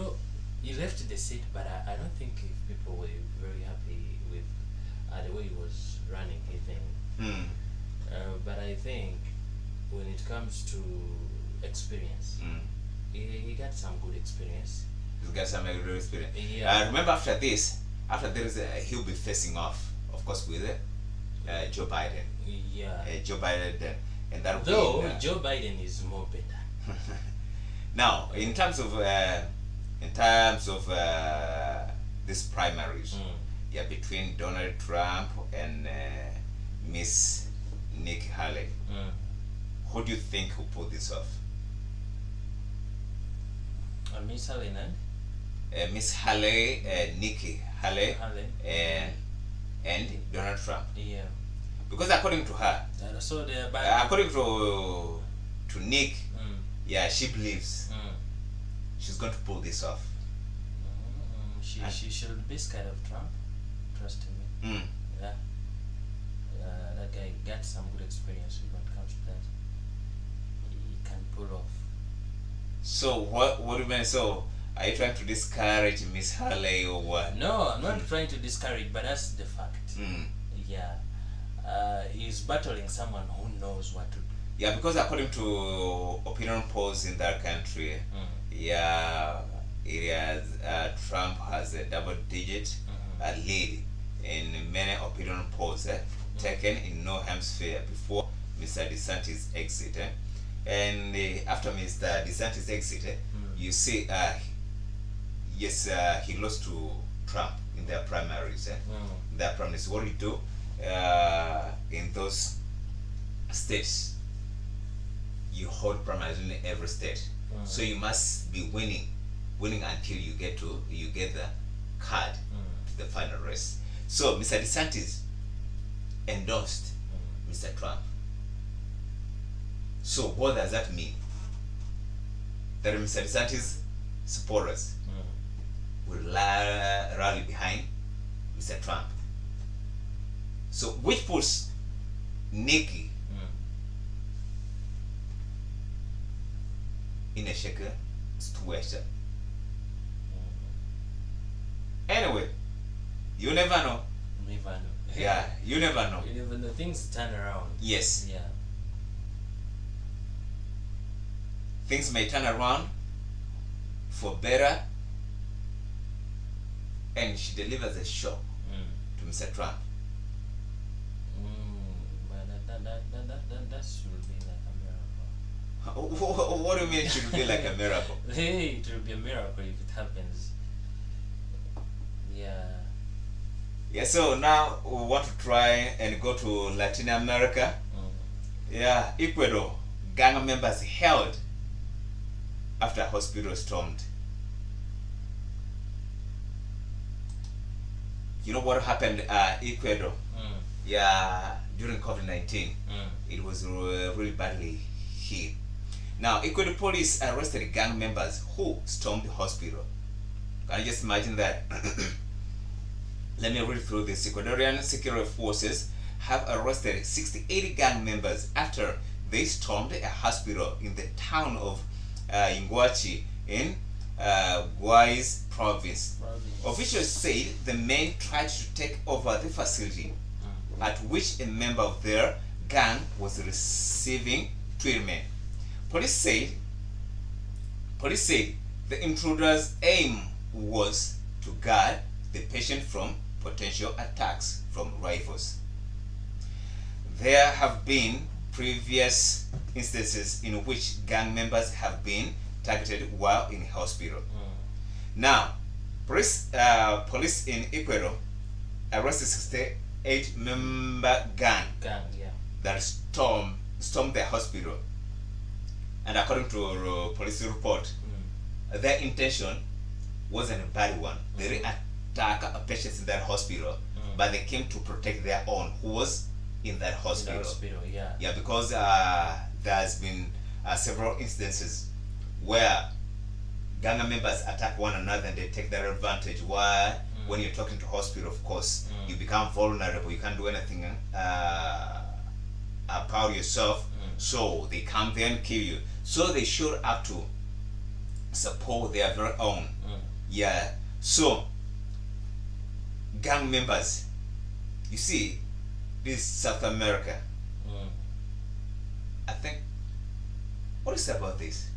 left the seat, but I don't think if people were very happy with the way he was running his thing. But I think when it comes to experience, he got some good experience. He's got some good experience. Yeah. Remember after this, he'll be facing off, of course, with Joe Biden. Yeah. Joe Biden, and that. Though Joe Biden is more better. Now, in terms of these primaries, yeah, between Donald Trump and Miss Nikki Haley, who do you think will pull this off? Miss Haley and Miss Haley, Nikki Haley, and Donald Trump. Yeah. Because according to her, so according to Nick, yeah, she believes she's going to pull this off. She should be scared of Trump. Trust me. Yeah. That guy got some good experience when it comes to that. He can pull off. So what do you mean? So are you trying to discourage Miss Haley or what? No, I'm not trying to discourage, but that's the fact. Yeah. He's battling someone who knows what to do. Yeah, because according to opinion polls in that country, yeah, Trump has a double-digit lead in many opinion polls taken in New Hampshire before Mr. DeSantis' exit. And after Mr. DeSantis' exit, you see, yes, he lost to Trump in their primaries. Their primaries. What do you do in those states? You hold primaries in every state, so you must be winning until you get the card to the final race. So Mr. DeSantis endorsed Mr. Trump, So what does that mean? That Mr. DeSantis supporters will rally behind Mr. Trump. So which puts Nikki in a shaker situation. Anyway, you never know. Never know. Yeah, you never know. You never know. Things turn around. Yes, Yeah. things may turn around for better, and she delivers a shock to Mr. Trump. But that should be like a miracle. What do you mean it should be like a miracle? Hey, it will be a miracle if it happens. Yeah. Yeah, so now we want to try and go to Latin America. Yeah, Ecuador, gang members held after hospital stormed. You know what happened Ecuador? Yeah, during COVID-19, it was really badly hit. Now, Ecuador police arrested gang members who stormed the hospital. Can you just imagine that? Let me read through this. Ecuadorian security forces have arrested 68 gang members after they stormed a hospital in the town of Inguachi in Guayas province. Officials said the men tried to take over the facility, at which a member of their gang was receiving treatment. Police said the intruders' aim was to guard the patient from potential attacks from rivals. There have been previous instances in which gang members have been targeted while in hospital. Now, police in Ecuador arrested 68-member gang that stormed the hospital. And according to a police report, their intention wasn't a bad one. They didn't attack patients in that hospital, but they came to protect their own who was in that hospital. Yeah, because there's been several instances where gang members attack one another and they take their advantage. Why? When you're talking to hospital, of course, you become vulnerable. You can't do anything about yourself. So they come there and kill you. So they showed up to support their very own. Yeah. So gang members, you see, this South America. I think, what is it about this?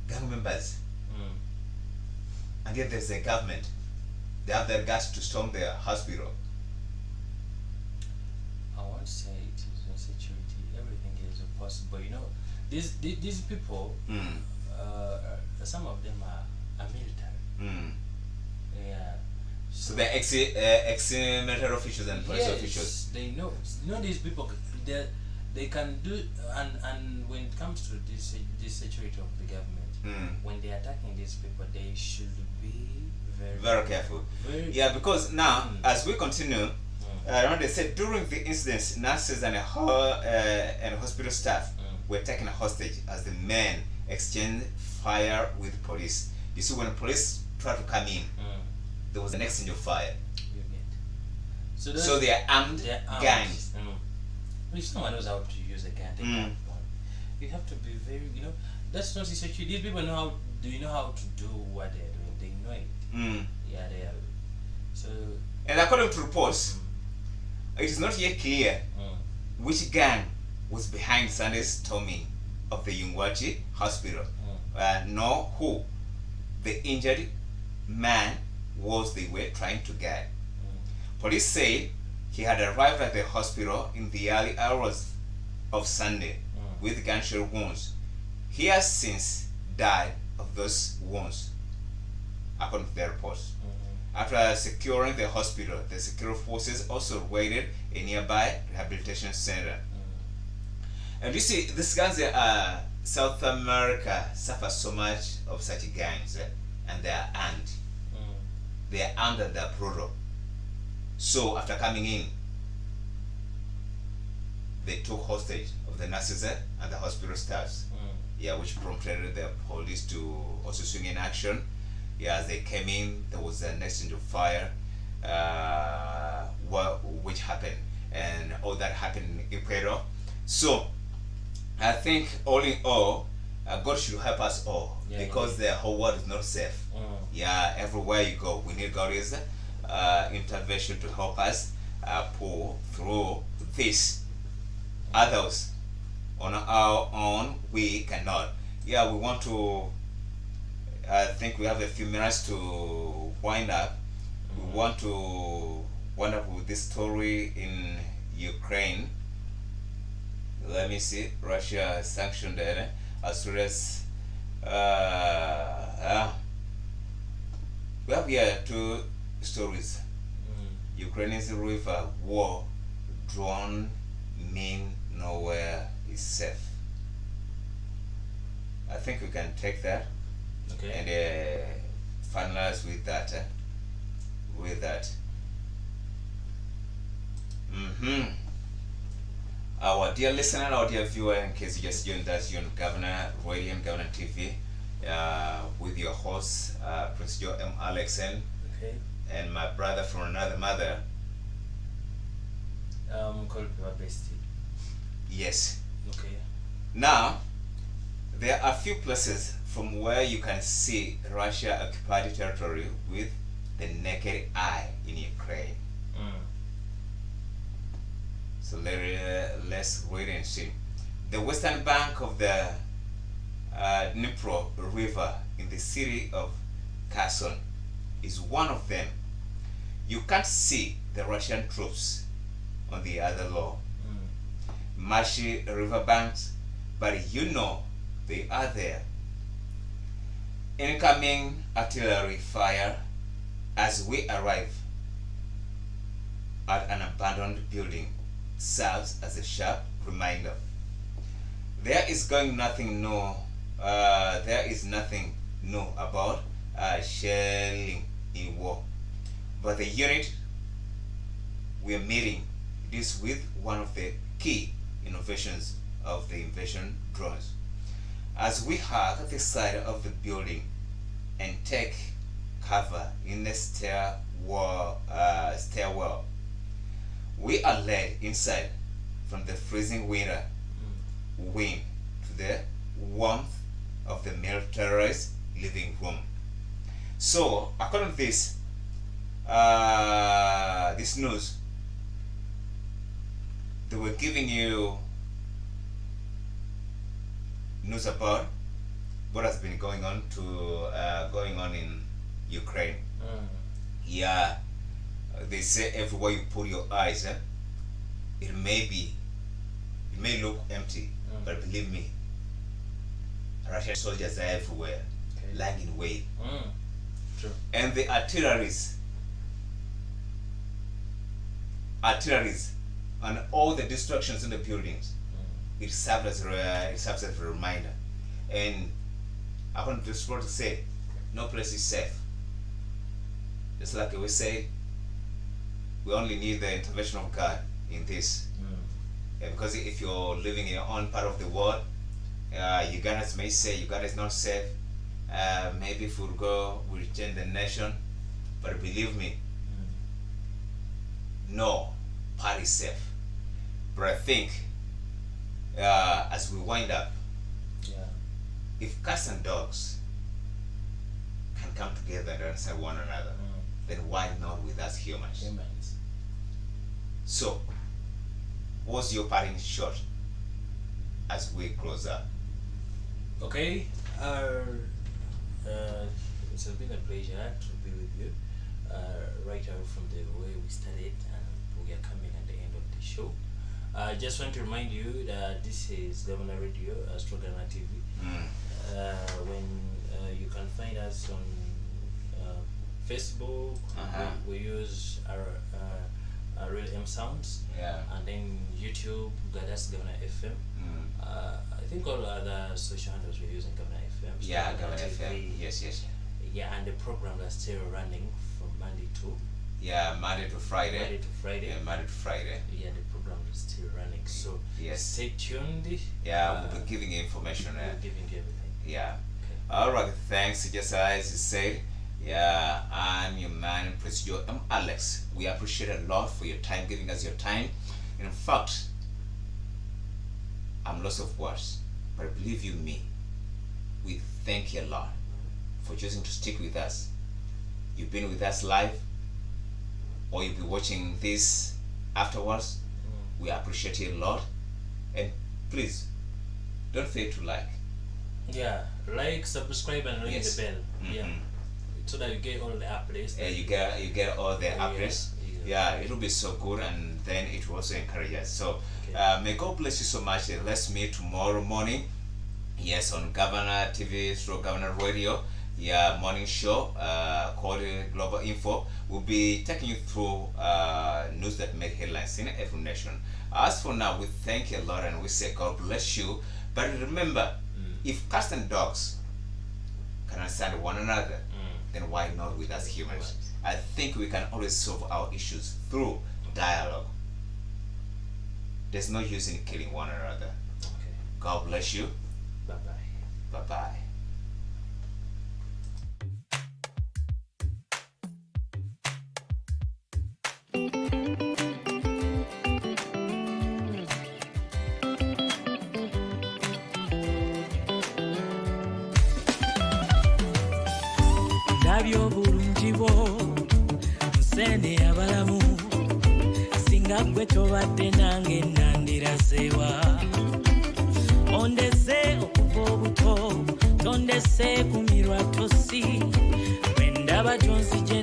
Gang members. And yet there's a government. They have the guts to storm their hospital. I won't say it is insecurity. Everything is possible. You know, these people, some of them are military. Yeah. So they're ex-military officials and police officials. They know. You know, these people, they can do, and when it comes to this security of the government, when they're attacking these people, they should be very careful. Because now, as we continue, they said during the incidents, nurses and hospital staff were taken hostage as the men exchanged fire with police. You see, when police tried to come in, there was an exchange of fire. So they are armed gangs. If someone knows how to use a gun, you have to be very, that's not essential. These people know how. Do you know how to do what they're doing? They know it. Yeah, they are. So. And according to reports, it is not yet clear which gang was behind Sunday's storming of the Yungwachi hospital, nor who the injured man was they were trying to get. Police say he had arrived at the hospital in the early hours of Sunday with gunshot wounds. He has since died of those wounds, according to their reports. After securing the hospital, the security forces also raided a nearby rehabilitation center. And you see, these gangs, South America suffers so much of such gangs, and they are armed. They are armed and they are brutal. So after coming in, they took hostage of the nurses and the hospital staffs. Yeah, which prompted the police to also swing in action. Yeah, as they came in, there was an exchange of fire, which happened, and all that happened in Ecuador. So, I think all in all, God should help us all, because the whole world is not safe. Yeah, everywhere you go, we need God's intervention to help us pull through this. Others, on our own, we cannot. Yeah, we want to. I think we have a few minutes to wind up. We want to wind up with this story in Ukraine. Let me see. Russia sanctioned as soon as we have here two stories. Ukraine's river war drone mean nowhere is safe. I think we can take that and finalize with that. Our dear listener, our dear viewer, in case you just joined us, you're on Governor Radio and Governor TV with your host, Prince Joe M. Alexen, and my brother from another mother. Called Pepper Bestie. Yes. Okay. Now, there are a few places from where you can see Russia occupied territory with the naked eye in Ukraine. So let's read and see. The western bank of the Dnipro River in the city of Kherson is one of them. You can't see the Russian troops on the other law. Marshy riverbanks, but you know they are there. Incoming artillery fire as we arrive at an abandoned building serves as a sharp reminder. There is nothing new about shelling in war, but the unit we are meeting this with one of the key innovations of the invasion drones. As we hug the side of the building and take cover in the stairwell, we are led inside from the freezing winter wind to the warmth of the militarized living room. So, according to this news, they were giving you news about what has been going on in Ukraine. Yeah, they say everywhere you put your eyes, it may look empty, but believe me, Russian soldiers are everywhere, lying in wait. True. And the artilleries and all the destructions in the buildings, it serves as a reminder. And I want to say, no place is safe. Just like we say, we only need the intervention of God in this. Because if you're living in your own part of the world, Ugandans may say Uganda is not safe. Maybe if we go, we'll change the nation. But believe me, no part is safe. But I think as we wind up, if cats and dogs can come together and understand one another, then why not with us humans? So, what's your parting shot as we close up? Okay, it's been a pleasure to be with you right out from the way we started, and we are coming at the end of the show. I just want to remind you that this is Governor Radio, Governor TV. When you can find us on Facebook, we use our Real M Sounds, and then YouTube, that's Governor FM. I think all other social handles we're using Governor FM. Governor FM. Yes. Yeah, and the program that's still running from Monday to Yeah, Monday to Friday. Monday to Friday. Yeah, Monday to Friday. Yeah, the program is still running. So yes, stay tuned. Yeah, we'll be giving you information. We'll be giving you everything. Yeah. Okay. All right. Thanks. Just as you said. Yeah, I'm your man, Presidio. I'm Alex. We appreciate a lot for your time, giving us your time. In fact, I'm lost of words, but believe you me, we thank you a lot for choosing to stick with us. You've been with us live, or you'll be watching this afterwards. We appreciate you a lot, and please don't fail to like. Yeah, like, subscribe, and ring Yes. the bell. Yeah, so that you get all the updates. You get all the updates. Yeah. Yeah, it will be so good, and then it will also encourage us. So may God bless you so much. Let's meet tomorrow morning. Yes, on Governor TV through Governor Radio. Yeah, morning show called Global Info. We'll be taking you through news that make headlines in every nation. As for now, we thank you a lot and we say God bless you. But remember, if cats and dogs can understand one another, then why not with us humans? I think we can always solve our issues through dialogue. There's no use in killing one another. Okay. God bless you. Bye-bye. Bye-bye. ndabye obulungi bwo nsene abalamu singa gwe tobadde nange nandirazeewa ondese okuva obuto tondese kumirwa tosi bwe ndaba gyonzije